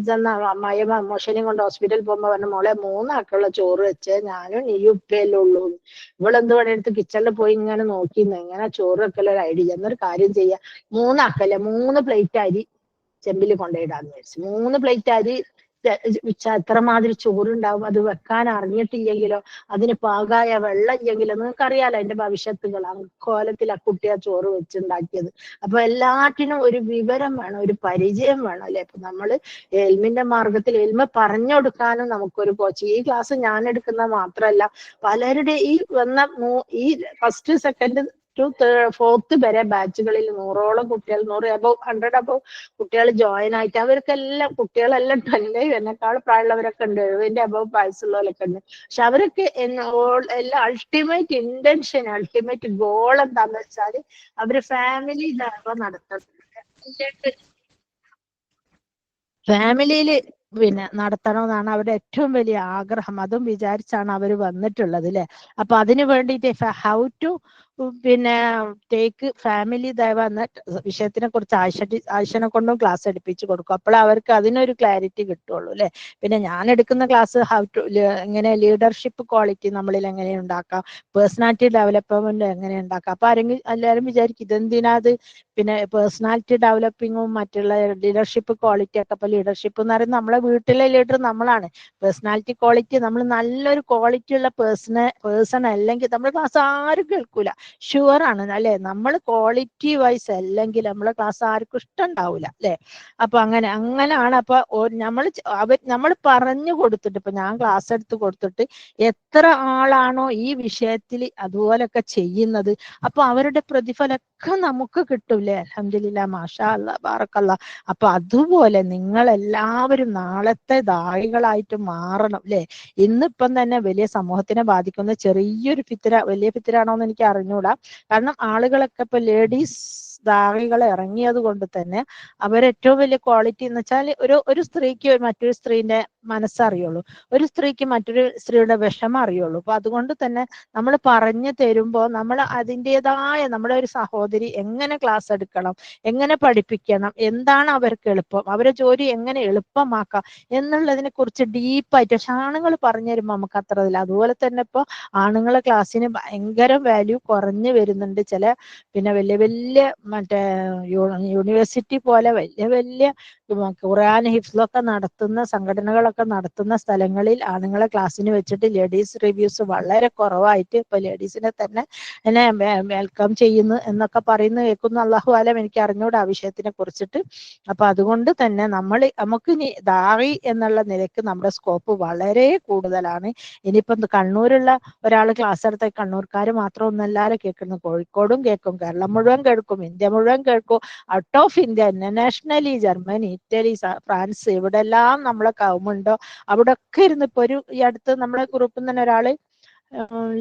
ചെന്ന അമ്മായിയമ്മ അമ്മോഷനെയും കൊണ്ട് ഹോസ്പിറ്റലിൽ പോകുമ്പോ പറഞ്ഞു, മോളെ 3 ആക്കുള്ള ചോറ് വെച്ചേ, ഞാനും നീയും ഉപ്പയല്ലേ ഉള്ളൂ. ഇവളെന്ത് പണിയെടുത്ത് കിച്ചണിൽ പോയി ഇങ്ങനെ നോക്കിന്ന്, ഇങ്ങനെ ചോറ് വെക്കല ഒരു ഐഡിയ. എന്നൊരു കാര്യം ചെയ്യാ, 3 ആക്കല്ലേ, 3 പ്ലേറ്റ് അരി ചെമ്പിൽ കൊണ്ടുപോയിടാന്ന് വിചാരിച്ചു. 3 പ്ലേറ്റ് അരി എത്രമാതിരി ചോറുണ്ടാവും. അത് വെക്കാൻ അറിഞ്ഞിട്ടില്ലെങ്കിലോ, അതിന് പാകായ വെള്ളം ഇല്ലെങ്കിലോ, നിങ്ങൾക്കറിയാലോ അതിന്റെ ഭവിഷ്യത്തുകൾ. അക്കോലത്തിൽ ആ കുട്ടി ആ ചോറ് വെച്ചുണ്ടാക്കിയത്. അപ്പൊ എല്ലാറ്റിനും ഒരു വിവരം വേണം, ഒരു പരിചയം വേണം അല്ലെ. ഇപ്പൊ നമ്മള് എൽമിന്റെ മാർഗത്തിൽ എൽമ പറഞ്ഞു കൊടുക്കാനും നമുക്കൊരു കോച്ചിങ്. ഈ ക്ലാസ് ഞാൻ എടുക്കുന്ന മാത്രമല്ല, പലരുടെ ഈ വന്ന ഈ ഫസ്റ്റ് സെക്കൻഡ് ടു 4th വരെ ബാച്ചുകളിൽ 100ഓളം കുട്ടികൾ, 100 above കുട്ടികൾ ജോയിൻ ആയിട്ട്, അവർക്കെല്ലാം കുട്ടികളെല്ലാം 20 എന്നെക്കാൾ പ്രായമുള്ളവരൊക്കെ ഉണ്ട്, 70 above വയസ്സുള്ളവരൊക്കെ ഉണ്ട്. പക്ഷെ അവരൊക്കെ എല്ലാം അൾട്ടിമേറ്റ് ഇന്റൻഷൻ, അൾട്ടിമേറ്റ് ഗോൾ എന്താന്ന് വെച്ചാല് അവര് ഫാമിലി ലാബ് നടത്തുന്നത്, ഫാമിലിയിൽ പിന്നെ നടത്തണമെന്നാണ് അവരുടെ ഏറ്റവും വലിയ ആഗ്രഹം. അതും വിചാരിച്ചാണ് അവർ വന്നിട്ടുള്ളത് അല്ലെ. അപ്പൊ അതിനു വേണ്ടിയിട്ട് ഹൗ ടു പിന്നെ ടേക്ക് ഫാമിലി ദൈവ എന്ന വിഷയത്തിനെ കുറിച്ച് ആയിഷനെ കൊണ്ടും ക്ലാസ് എടുപ്പിച്ച് കൊടുക്കും. അപ്പോൾ അവർക്ക് അതിനൊരു ക്ലാരിറ്റി കിട്ടുള്ളൂ അല്ലെ. പിന്നെ ഞാൻ എടുക്കുന്ന ക്ലാസ് എങ്ങനെ ലീഡർഷിപ്പ് ക്വാളിറ്റി നമ്മളിൽ എങ്ങനെ ഉണ്ടാക്കാം, പേഴ്സണാലിറ്റി ഡെവലപ്മെന്റ് എങ്ങനെ ഉണ്ടാക്കാം. അപ്പൊ എല്ലാവരും വിചാരിക്കും ഇതെന്തിനാത്, പിന്നെ പേഴ്സണാലിറ്റി ഡെവലപ്പിങ്ങും മറ്റുള്ള ലീഡർഷിപ്പ് ക്വാളിറ്റി ഒക്കെ. അപ്പൊ ലീഡർഷിപ്പ് എന്ന് പറയുന്നത് നമ്മളെ വീട്ടിലെ ലീഡർ നമ്മളാണ്. പേഴ്സണാലിറ്റി ക്വാളിറ്റി, നമ്മൾ നല്ലൊരു ക്വാളിറ്റി ഉള്ള പേഴ്സൺ അല്ലെങ്കിൽ നമ്മുടെ ക്ലാസ് ആരും കേൾക്കൂല. ഷുവർ ആണ് അല്ലെ. നമ്മൾ ക്വാളിറ്റി വൈസ് അല്ലെങ്കിൽ നമ്മളെ ക്ലാസ് ആർക്കും ഇഷ്ടം ഉണ്ടാവൂല അല്ലെ. അപ്പൊ അങ്ങനെയാണ്. അപ്പൊ നമ്മൾ പറഞ്ഞു കൊടുത്തിട്ട്, ഇപ്പൊ ഞാൻ ക്ലാസ് എടുത്ത് കൊടുത്തിട്ട് എത്ര ആളാണോ ഈ വിഷയത്തിൽ അതുപോലൊക്കെ ചെയ്യുന്നത്, അപ്പൊ അവരുടെ പ്രതിഫലമൊക്കെ നമുക്ക് കിട്ടൂലേ. അൽഹംദുലില്ലാ, മാഷാ അല്ലാ, ബാറക്കല്ലാ. അപ്പൊ അതുപോലെ നിങ്ങൾ എല്ലാവരും നാളത്തെ ദായികളായിട്ട് മാറണം അല്ലെ. ഇന്നിപ്പം തന്നെ വലിയ സമൂഹത്തിനെ ബാധിക്കുന്ന ചെറിയൊരു വലിയ ഫിത്തനാണോ എന്ന് എനിക്ക് അറിഞ്ഞൂടാ. കാരണം ആളുകളൊക്കെ ഇപ്പൊ ലേഡീസ് ദാഹികളെ ഇറങ്ങിയത് കൊണ്ട് തന്നെ അവരേറ്റവും വലിയ ക്വാളിറ്റി എന്ന് വെച്ചാൽ ഒരു സ്ത്രീക്ക് മറ്റൊരു സ്ത്രീന്റെ മനസ്സറിയുള്ളൂ, ഒരു സ്ത്രീക്ക് മറ്റൊരു സ്ത്രീയുടെ വിഷമം അറിയുള്ളൂ. അപ്പൊ അതുകൊണ്ട് തന്നെ നമ്മൾ പറഞ്ഞു തരുമ്പോൾ നമ്മൾ അതിൻ്റെതായ നമ്മുടെ ഒരു സഹോദരി എങ്ങനെ ക്ലാസ് എടുക്കണം, എങ്ങനെ പഠിപ്പിക്കണം, എന്താണ് അവർക്ക് എളുപ്പം, അവരെ ജോലി എങ്ങനെ എളുപ്പമാക്കാം എന്നുള്ളതിനെ കുറിച്ച് ഡീപ്പായിട്ട്. പക്ഷെ ആണുങ്ങൾ പറഞ്ഞു തരുമ്പോൾ നമുക്ക് അത്ര ഇല്ല. അതുപോലെ തന്നെ ഇപ്പൊ ആണുങ്ങളെ ക്ലാസ്സിന് ഭയങ്കര വാല്യൂ കുറഞ്ഞു വരുന്നുണ്ട്. പിന്നെ വലിയ വലിയ മറ്റേ യൂണിവേഴ്സിറ്റി പോലെ വലിയ വലിയ ഖുർആൻ ഹിഫ്ളൊക്കെ നടത്തുന്ന സംഘടനകളൊക്കെ നടത്തുന്ന സ്ഥലങ്ങളിൽ ആണുങ്ങളെ ക്ലാസ്സിന് വെച്ചിട്ട് ലേഡീസ് റിവ്യൂസ് വളരെ കുറവായിട്ട് ഇപ്പൊ ലേഡീസിനെ തന്നെ വെൽക്കം ചെയ്യുന്നു എന്നൊക്കെ പറയുന്നു കേൾക്കുന്നു. അള്ളാഹു ആലം, എനിക്ക് അറിഞ്ഞൂടെ ആ വിഷയത്തിനെ കുറിച്ചിട്ട്. അപ്പൊ അതുകൊണ്ട് തന്നെ നമുക്ക് ഇനി ദായി എന്നുള്ള നിലയ്ക്ക് നമ്മുടെ സ്കോപ്പ് വളരെ കൂടുതലാണ്. ഇനിയിപ്പം കണ്ണൂരുള്ള ഒരാൾ ക്ലാസ് എടുത്ത കണ്ണൂർക്കാർ മാത്രമൊന്നും എല്ലാവരും കേൾക്കുന്നു, കോഴിക്കോടും കേൾക്കും, കേരളം മുഴുവൻ കേൾക്കും, ഇന്ത്യ മുഴുവൻ കേൾക്കും, out of India, internationally, Germany, Italy, France, ഇവിടെ എല്ലാം നമ്മളെ കൗമുണ്ടോ അവിടെ ഒക്കെ ഇരുന്ന്. ഇപ്പൊ ഈ അടുത്ത് നമ്മുടെ ഗ്രൂപ്പിൽ തന്നെ ഒരാള്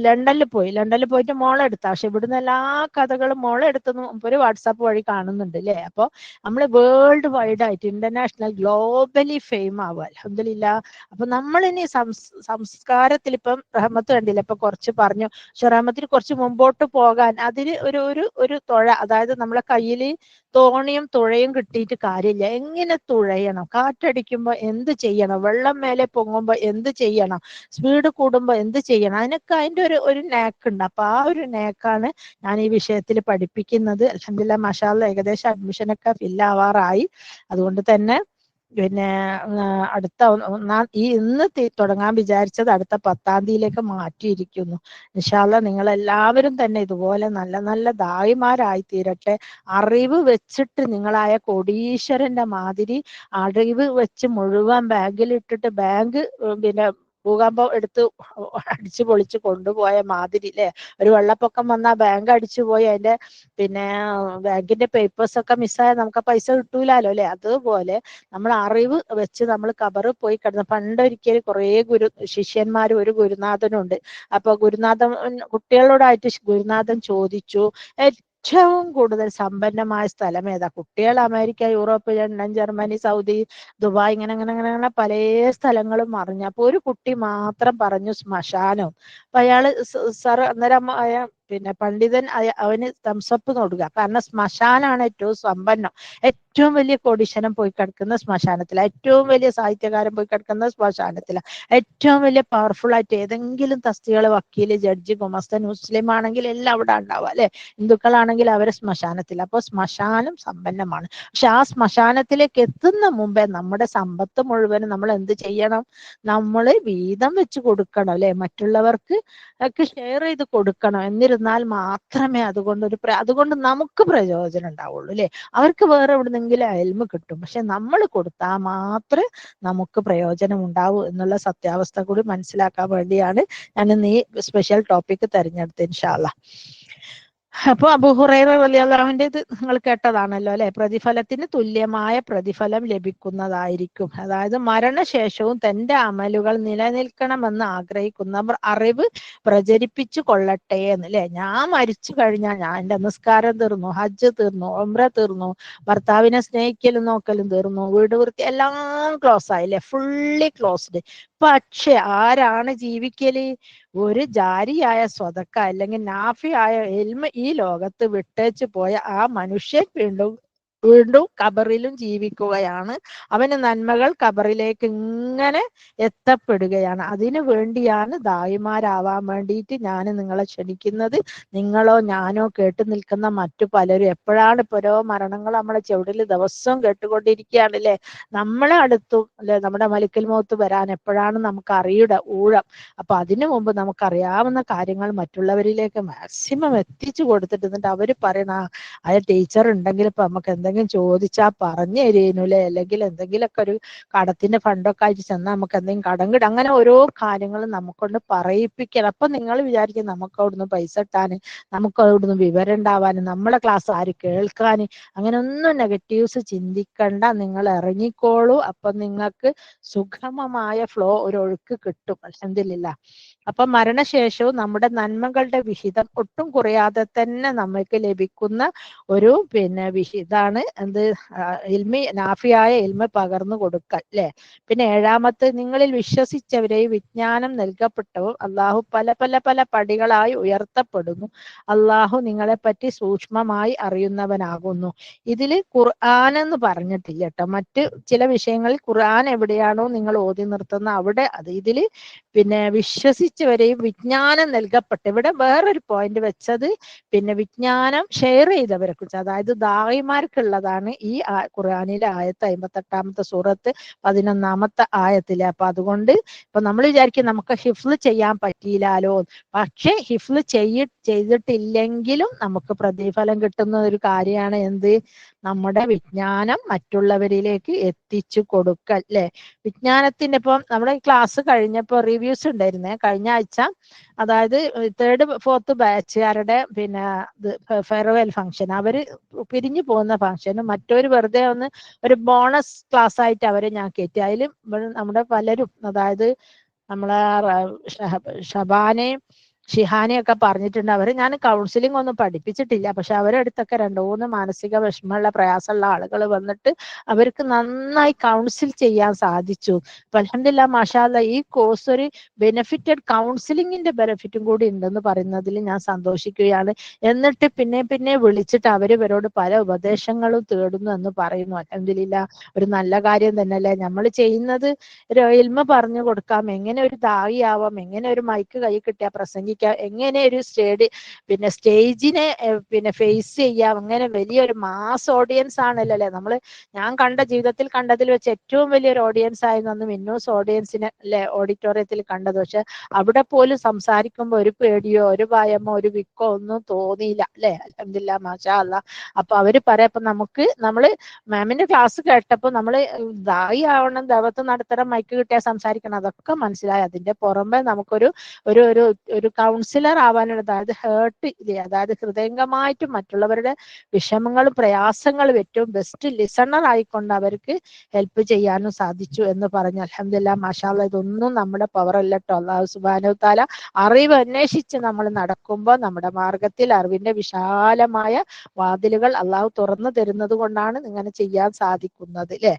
ലണ്ടനിൽ പോയിട്ട് മോളെ എടുത്ത, പക്ഷെ ഇവിടുന്ന് എല്ലാ കഥകളും മോളെ എടുത്തെന്ന് ഒരു വാട്സാപ്പ് വഴി കാണുന്നുണ്ട് അല്ലേ. അപ്പൊ നമ്മള് വേൾഡ് വൈഡ് ആയിട്ട് ഇന്റർനാഷണൽ ഗ്ലോബലി ഫെയിം ആവുക, അൽഹംദുലില്ലാ. അപ്പൊ നമ്മളിനി സംസ്കാരത്തിൽ ഇപ്പം റഹ്മത്ത് കണ്ടില്ല, ഇപ്പൊ കുറച്ച് പറഞ്ഞു. പക്ഷെ റഹ്മത്തിന് കുറച്ച് മുമ്പോട്ട് പോകാൻ അതിന് ഒരു തുഴ, അതായത് നമ്മളെ കയ്യിൽ തോണിയും തുഴയും കിട്ടിയിട്ട് കാര്യമില്ല. എങ്ങനെ തുഴയണം, കാറ്റടിക്കുമ്പോ എന്ത് ചെയ്യണം, വെള്ളം മേലെ പൊങ്ങുമ്പോ എന്ത് ചെയ്യണം, സ്പീഡ് കൂടുമ്പോ എന്ത് ചെയ്യണം, അതിനൊക്കെ അതിന്റെ ഒരു നേക്കുണ്ട്. അപ്പൊ ആ ഒരു നേക്കാണ് ഞാൻ ഈ വിഷയത്തിൽ പഠിപ്പിക്കുന്നത്. അൽഹംദുലില്ലാ, മാഷാ അല്ലാ, ഏകദേശം അഡ്മിഷനൊക്കെ ഫില്ലാവാറായി. അതുകൊണ്ട് തന്നെ പിന്നെ അടുത്ത ഇന്ന് തുടങ്ങാൻ വിചാരിച്ചത് അടുത്ത 10-ാം തീയതിയിലേക്ക് മാറ്റിയിരിക്കുന്നു. ഇൻഷാ അല്ലാ നിങ്ങൾ എല്ലാവരും തന്നെ ഇതുപോലെ നല്ല നല്ല ദായിമാരായി തീരട്ടെ. അറിവ് വെച്ചിട്ട് നിങ്ങളായ കോടീശ്വരന്റെ മാതിരി അറിവ് വെച്ച് മുഴുവൻ ബാങ്കിലിട്ടിട്ട് ബാങ്ക് പിന്നെ ഭൂകമ്പം എടുത്ത് അടിച്ചു പൊളിച്ച് കൊണ്ടുപോയ മാതിരി അല്ലെ. ഒരു വെള്ളപ്പൊക്കം വന്നാൽ ബാങ്ക് അടിച്ചു പോയി അതിന്റെ പിന്നെ ബാങ്കിന്റെ പേപ്പേഴ്സ് ഒക്കെ മിസ്സായാൽ നമുക്ക് പൈസ കിട്ടൂലല്ലോ അല്ലെ. അതുപോലെ നമ്മൾ അറിവ് വെച്ച് നമ്മൾ കബറിൽ പോയി കിടന്ന് പണ്ടൊരിക്കൽ കുറെ ശിഷ്യന്മാരും ഒരു ഗുരുനാഥനുണ്ട്. അപ്പൊ കുട്ടികളോടായിട്ട് ഗുരുനാഥൻ ചോദിച്ചു, ഏറ്റവും കൂടുതൽ സമ്പന്നമായ സ്ഥലം ഏതാ? കുട്ടികൾ America, Europe, London, Germany, Saudi, Dubai, ഇങ്ങനെ പല സ്ഥലങ്ങളും അറിഞ്ഞു. അപ്പൊ ഒരു കുട്ടി മാത്രം പറഞ്ഞു ശ്മശാനം. അപ്പൊ അയാള് സാർ അന്നേരം പിന്നെ പണ്ഡിതൻ അവന് തംസപ്പ് കൊടുക്കുക, കാരണം ശ്മശാനാണ് ഏറ്റവും സമ്പന്നം. ഏറ്റവും വലിയ കോടീശ്വരൻ പോയി കിടക്കുന്ന ശ്മശാനത്തില, ഏറ്റവും വലിയ സാഹിത്യകാരൻ പോയി കിടക്കുന്ന ശ്മശാനത്തില, ഏറ്റവും വലിയ പവർഫുൾ ആയിട്ട് ഏതെങ്കിലും തസ്തികൾ, വക്കീല്, ജഡ്ജി, ഗുമസ്തൻ, മുസ്ലിം ആണെങ്കിൽ എല്ലാം അവിടെ ഉണ്ടാവുക അല്ലെ. ഹിന്ദുക്കളാണെങ്കിൽ അവരെ ശ്മശാനത്തിൽ. അപ്പോൾ ശ്മശാനം സമ്പന്നമാണ്. പക്ഷെ ആ ശ്മശാനത്തിലേക്ക് എത്തുന്ന മുമ്പേ നമ്മുടെ സമ്പത്ത് മുഴുവനും നമ്മൾ എന്ത് ചെയ്യണം? നമ്മൾ വീതം വെച്ച് കൊടുക്കണം അല്ലെ, മറ്റുള്ളവർക്ക് ഒക്കെ ഷെയർ ചെയ്ത് കൊടുക്കണം. എന്നിരുന്നാൽ മാത്രമേ അതുകൊണ്ട് നമുക്ക് പ്രയോജനം ഉണ്ടാവുള്ളൂ അല്ലെ. അവർക്ക് വേറെ എവിടുന്നെങ്കിലും ഇൽമ് കിട്ടും, പക്ഷെ നമ്മൾ കൊടുത്താൽ മാത്രമേ നമുക്ക് പ്രയോജനം ഉണ്ടാവൂ എന്നുള്ള സത്യാവസ്ഥ കൂടി മനസ്സിലാക്കാൻ വേണ്ടിയാണ് ഞാൻ ഇന്ന് ഈ സ്പെഷ്യൽ ടോപ്പിക് തെരഞ്ഞെടുത്തത്. ഇൻഷാ അല്ലാഹ്. അപ്പൊ അബൂ ഹുറൈറ റളിയല്ലാഹുവിന്റെ ഇത് നിങ്ങൾ കേട്ടതാണല്ലോ അല്ലെ. പ്രതിഫലത്തിന് തുല്യമായ പ്രതിഫലം ലഭിക്കുന്നതായിരിക്കും. അതായത് മരണശേഷവും തന്റെ അമലുകൾ നിലനിൽക്കണമെന്ന് ആഗ്രഹിക്കുന്നവർ അറിവ് പ്രചരിപ്പിച്ചു കൊള്ളട്ടെ എന്ന് അല്ലെ. ഞാൻ മരിച്ചു കഴിഞ്ഞാൽ എന്റെ നിസ്കാരം തീർന്നു, ഹജ്ജ് തീർന്നു, ഉംറ തീർന്നു, ഭർത്താവിനെ സ്നേഹിക്കലും നോക്കലും തീർന്നു, വീട് വൃത്തി എല്ലാം ക്ലോസ് ആയില്ലേ, ഫുള്ളി ക്ലോസ്ഡ്. പക്ഷെ ആരാണ് ജീവിക്കല്? ഒരു ജാരിയായ സ്വതക്ക അല്ലെങ്കിൽ നാഫിയായ ഇൽമ ഈ ലോകത്ത് വിട്ടേച്ച് പോയ ആ മനുഷ്യൻ വീണ്ടും വീണ്ടും ഖബറിലും ജീവിക്കുകയാണ്. അവന് നന്മകൾ ഖബറിലേക്ക് ഇങ്ങനെ എത്തപ്പെടുകയാണ്. അതിനു വേണ്ടിയാണ് ദായിമാരാവാൻ വേണ്ടിയിട്ട് ഞാൻ നിങ്ങളെ ക്ഷണിക്കുന്നത്. നിങ്ങളോ ഞാനോ കേട്ടു നിൽക്കുന്ന മറ്റു പലരും എപ്പോഴാണ് ഇപ്പൊ ഓരോ മരണങ്ങൾ നമ്മളെ ചെവിടിൽ ദിവസവും കേട്ടുകൊണ്ടിരിക്കുകയാണ് അല്ലെ. നമ്മളെ അടുത്തും അല്ലെ നമ്മുടെ മലിക്കൽ മൗത്ത് വരാൻ എപ്പോഴാണ് നമുക്ക് അറിയുടെ ഊഴം. അപ്പൊ അതിനു മുമ്പ് നമുക്കറിയാവുന്ന കാര്യങ്ങൾ മറ്റുള്ളവരിലേക്ക് മാക്സിമം എത്തിച്ചു കൊടുത്തിട്ട് എന്നിട്ട് അവര് പറയണ ആ ടീച്ചർ ഉണ്ടെങ്കിൽ ഇപ്പൊ നമുക്ക് എന്തെങ്കിലും ചോദിച്ചാൽ പറഞ്ഞു തരുന്നല്ലേ, അല്ലെങ്കിൽ എന്തെങ്കിലുമൊക്കെ ഒരു കടത്തിന്റെ ഫണ്ടൊക്കെ ആയിട്ട് ചെന്നാൽ നമുക്ക് എന്തെങ്കിലും കടം കിട്ടും. അങ്ങനെ ഓരോ കാര്യങ്ങളും നമുക്കൊണ്ട് പറയിപ്പിക്കണം. അപ്പൊ നിങ്ങൾ വിചാരിക്കും നമുക്ക് അവിടുന്ന് പൈസ ഇട്ടാന്, നമുക്ക് അവിടുന്ന് വിവരം ഉണ്ടാവാനും, നമ്മളെ ക്ലാസ് ആര് കേൾക്കാന്, അങ്ങനെ ഒന്നും നെഗറ്റീവ്സ് ചിന്തിക്കണ്ട. നിങ്ങൾ ഇറങ്ങിക്കോളൂ. അപ്പൊ നിങ്ങൾക്ക് സുഗമമായ ഫ്ലോ, ഒരു ഒഴുക്ക് കിട്ടും. അൽഹംദുലില്ലാഹ്. അപ്പൊ മരണശേഷവും നമ്മുടെ നന്മകളുടെ വിഹിതം ഒട്ടും കുറയാതെ തന്നെ നമ്മൾക്ക് ലഭിക്കുന്ന ഒരു വിഹിതാണ് എന്ത്? ഇൽമി നാഫിയായ ഇൽമ പകർന്നു കൊടുക്കൽ അല്ലെ. പിന്നെ ഏഴാമത്തെ, നിങ്ങളിൽ വിശ്വസിച്ചവരെയും വിജ്ഞാനം നൽകപ്പെട്ടവും അള്ളാഹു പല പല പല പടികളായി ഉയർത്തപ്പെടുന്നു. അള്ളാഹു നിങ്ങളെ പറ്റി സൂക്ഷ്മമായി അറിയുന്നവനാകുന്നു. ഇതില് ഖുർആൻ എന്ന് പറഞ്ഞിട്ടില്ല കേട്ടോ. മറ്റ് ചില വിഷയങ്ങളിൽ ഖുർആൻ എവിടെയാണോ നിങ്ങൾ ഓതി നിർത്തുന്ന അവിടെ അത്. ഇതില് വിശ്വസിച്ചവരെയും വിജ്ഞാനം നൽകപ്പെട്ട, ഇവിടെ വേറൊരു പോയിന്റ് വെച്ചത് വിജ്ഞാനം ഷെയർ ചെയ്തവരെ കുറിച്ച്, അതായത് ദായിമാർക്കുള്ളതാണ് ഈ ഖുർആനിലെ ആയത്ത് 58-ാമത്തെ സൂറത്ത് 11-ാമത്തെ ആയത്തില്. അപ്പൊ അതുകൊണ്ട് ഇപ്പൊ നമ്മൾ വിചാരിക്കും നമുക്ക് ഹിഫ്ള് ചെയ്യാൻ പറ്റിയില്ലാലോ, പക്ഷെ ഹിഫ്ള് ചെയ്തിട്ടില്ലെങ്കിലും നമുക്ക് പ്രതിഫലം കിട്ടുന്ന ഒരു കാര്യമാണ് എന്ത്? നമ്മുടെ വിജ്ഞാനം മറ്റുള്ളവരിലേക്ക് എത്തിച്ചു കൊടുക്കൽ അല്ലെ. വിജ്ഞാനത്തിന്റെ ഇപ്പം നമ്മുടെ ക്ലാസ് കഴിഞ്ഞപ്പോ റിവ്യൂസ് ഉണ്ടായിരുന്നേ കഴിഞ്ഞ ആഴ്ച. അതായത് 3rd 4th ബാച്ചുകാരുടെ ഫെയർവെൽ ഫംഗ്ഷൻ, അവര് പിരിഞ്ഞു പോകുന്ന ഫംഗ്ഷനും മറ്റൊരു വെറുതെ ഒന്ന് ഒരു ബോണസ് ക്ലാസ് ആയിട്ട് അവരെ ഞാൻ കയറ്റി. അതിലും നമ്മുടെ പലരും, അതായത് നമ്മളെ ഷബാനയും ഷിഹാനെയൊക്കെ പറഞ്ഞിട്ടുണ്ട്. അവര് ഞാൻ കൗൺസിലിംഗ് ഒന്നും പഠിപ്പിച്ചിട്ടില്ല, പക്ഷെ അവരുടെ അടുത്തൊക്കെ 2-3 മാനസിക വിഷമമുള്ള പ്രയാസമുള്ള ആളുകൾ വന്നിട്ട് അവർക്ക് നന്നായി കൗൺസിൽ ചെയ്യാൻ സാധിച്ചു. അൽഹംദുലില്ലാഹ് മാഷാ അല്ലാഹ്. ഈ കോഴ്സ് ഒരു ബെനിഫിറ്റഡ് കൗൺസിലിംഗിന്റെ ബെനിഫിറ്റും കൂടി ഉണ്ടെന്ന് പറയുന്നതിൽ ഞാൻ സന്തോഷിക്കുകയാണ്. എന്നിട്ട് പിന്നെ വിളിച്ചിട്ട് അവര് ഇവരോട് പല ഉപദേശങ്ങളും തേടുന്നു എന്ന് പറയുന്നു. അൽഹംദുലില്ലാഹ്, ഒരു നല്ല കാര്യം തന്നെയല്ലേ. നമ്മൾ ചെയ്യുന്നത് ഒരു ഇൽമ പറഞ്ഞു കൊടുക്കാം, എങ്ങനെ ഒരു ദായി ആവാം, എങ്ങനെ ഒരു മൈക്ക് കൈ കിട്ടിയാൽ പ്രസംഗിക്കാം, എങ്ങനെ ഒരു സ്റ്റേജിനെ ഫേസ് ചെയ്യാം, അങ്ങനെ വലിയൊരു മാസ് ഓഡിയൻസ് ആണല്ലോ അല്ലെ. ഞാൻ ജീവിതത്തിൽ കണ്ടതിൽ വെച്ച് ഏറ്റവും വലിയൊരു ഓഡിയൻസ് ആയിരുന്നു അന്ന് മിന്നൂസ് ഓഡിയൻസിനെ അല്ലെ ഓഡിറ്റോറിയത്തിൽ കണ്ടത്. പക്ഷെ അവിടെ പോലും സംസാരിക്കുമ്പോൾ ഒരു പേടിയോ ഒരു ഭയമോ ഒരു വിക്കോ ഒന്നും തോന്നിയില്ല അല്ലെ. അൽഹംദുലില്ലാഹ് മാഷാ അല്ലാഹ്. അപ്പൊ അവര് പറയപ്പോ നമ്മള് മാമിന്റെ ക്ലാസ് കേട്ടപ്പോ നമ്മള് ദായി ആവണം, ദഅവത്ത് നടത്തണം, മൈക്ക് കിട്ടിയാൽ സംസാരിക്കണം, അതൊക്കെ മനസ്സിലായി. അതിന്റെ പുറമെ നമുക്കൊരു ഒരു ഒരു ഒരു കൗൺസിലർ ആവാനുള്ള, അതായത് ഹേർട്ട് ഇല്ലേ, അതായത് ഹൃദയംഗമായിട്ട് മറ്റുള്ളവരുടെ വിഷമങ്ങളും പ്രയാസങ്ങളും ഏറ്റവും ബെസ്റ്റ് ലിസണർ ആയിക്കൊണ്ട് അവർക്ക് ഹെൽപ്പ് ചെയ്യാനും സാധിച്ചു എന്ന് പറഞ്ഞു. അൽഹംദുലില്ലാഹ് മാഷാ അല്ലാഹ്. ഇതൊന്നും നമ്മുടെ പവർ അല്ല കേട്ടോ. അല്ലാഹു സുബ്ഹാനഹു തആല അറിവ് അന്വേഷിച്ച് നമ്മൾ നടക്കുമ്പോൾ നമ്മുടെ മാർഗത്തിൽ അറിവിന്റെ വിശാലമായ വാതിലുകൾ അള്ളാഹു തുറന്നു തരുന്നത് കൊണ്ടാണ് ഇങ്ങനെ ചെയ്യാൻ സാധിക്കുന്നത് അല്ലെ.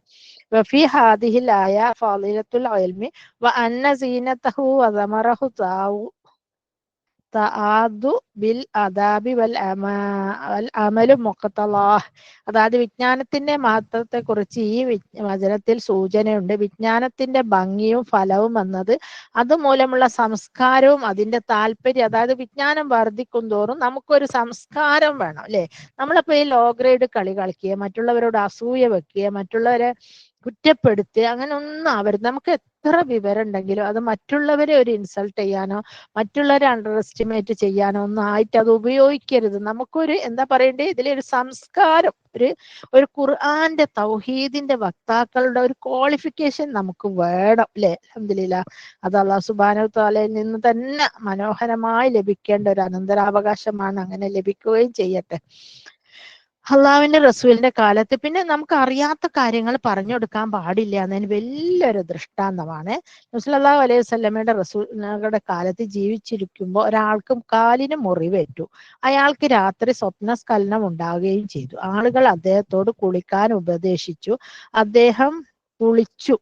വഫി ഹാദിഹിൽ ആയ ഫാളിലത്തുൽ ഇൽമി വ അന്ന സീനതഹു വ സമറഹു തആദു ബിൽ അദാബി വൽ അമലു മുഖ്തലാഹ്. അതായത് വിജ്ഞാനത്തിന്റെ മഹത്വത്തെ കുറിച്ച് ഈ വചനത്തിൽ സൂചനയുണ്ട്. വിജ്ഞാനത്തിന്റെ ഭംഗിയും ഫലവും എന്നത് അതുമൂലമുള്ള സംസ്കാരവും അതിന്റെ താല്പര്യം, അതായത് വിജ്ഞാനം വർദ്ധിക്കും തോറും നമുക്കൊരു സംസ്കാരം വേണം അല്ലെ. നമ്മളിപ്പോ ഈ ലോ ഗ്രേഡ് കളി കളിക്കുക, മറ്റുള്ളവരോട് അസൂയ വെക്കുക, മറ്റുള്ളവരെ കുറ്റപ്പെടുത്തുക, അങ്ങനെ ഒന്നും ആവരുത്. നമുക്ക് എത്ര വിവരം ഉണ്ടെങ്കിലും അത് മറ്റുള്ളവരെ ഒരു ഇൻസൾട്ട് ചെയ്യാനോ മറ്റുള്ളവരെ അണ്ടർ എസ്റ്റിമേറ്റ് ചെയ്യാനോ ഒന്നും ആയിട്ട് അത് ഉപയോഗിക്കരുത്. നമുക്കൊരു എന്താ പറയണ്ടേ, ഇതിലൊരു സംസ്കാരം, ഒരു ഖുർആന്റെ തൗഹീദിന്റെ വക്താക്കളുടെ ഒരു ക്വാളിഫിക്കേഷൻ നമുക്ക് വേണം അല്ലെ. അൽഹംദുലില്ലാഹ്. അത് അല്ലാഹു സുബ്ഹാനഹു തആലയിൽ നിന്ന് തന്നെ മനോഹരമായി ലഭിക്കേണ്ട ഒരു അനന്തരാവകാശമാണ്. അങ്ങനെ ലഭിക്കുകയും ചെയ്യട്ടെ. അള്ളാഹുവിന്റെ റസൂലിന്റെ കാലത്ത് പിന്നെ നമുക്ക് അറിയാത്ത കാര്യങ്ങൾ പറഞ്ഞു കൊടുക്കാൻ പാടില്ല എന്നതിന് വലിയൊരു ദൃഷ്ടാന്തമാണ്. നബി സല്ലല്ലാഹു അലൈഹി വസല്ലമയുടെ റസൂലുകളുടെ കാലത്ത് ജീവിച്ചിരിക്കുമ്പോൾ ഒരാൾക്ക് കാലിന് മുറിവേറ്റു. അയാൾക്ക് രാത്രി സ്വപ്നസ്ഖലനം ഉണ്ടാവുകയും ചെയ്തു. ആളുകൾ അദ്ദേഹത്തോട് കുളിക്കാൻ ഉപദേശിച്ചു. അദ്ദേഹം കുളിച്ചു.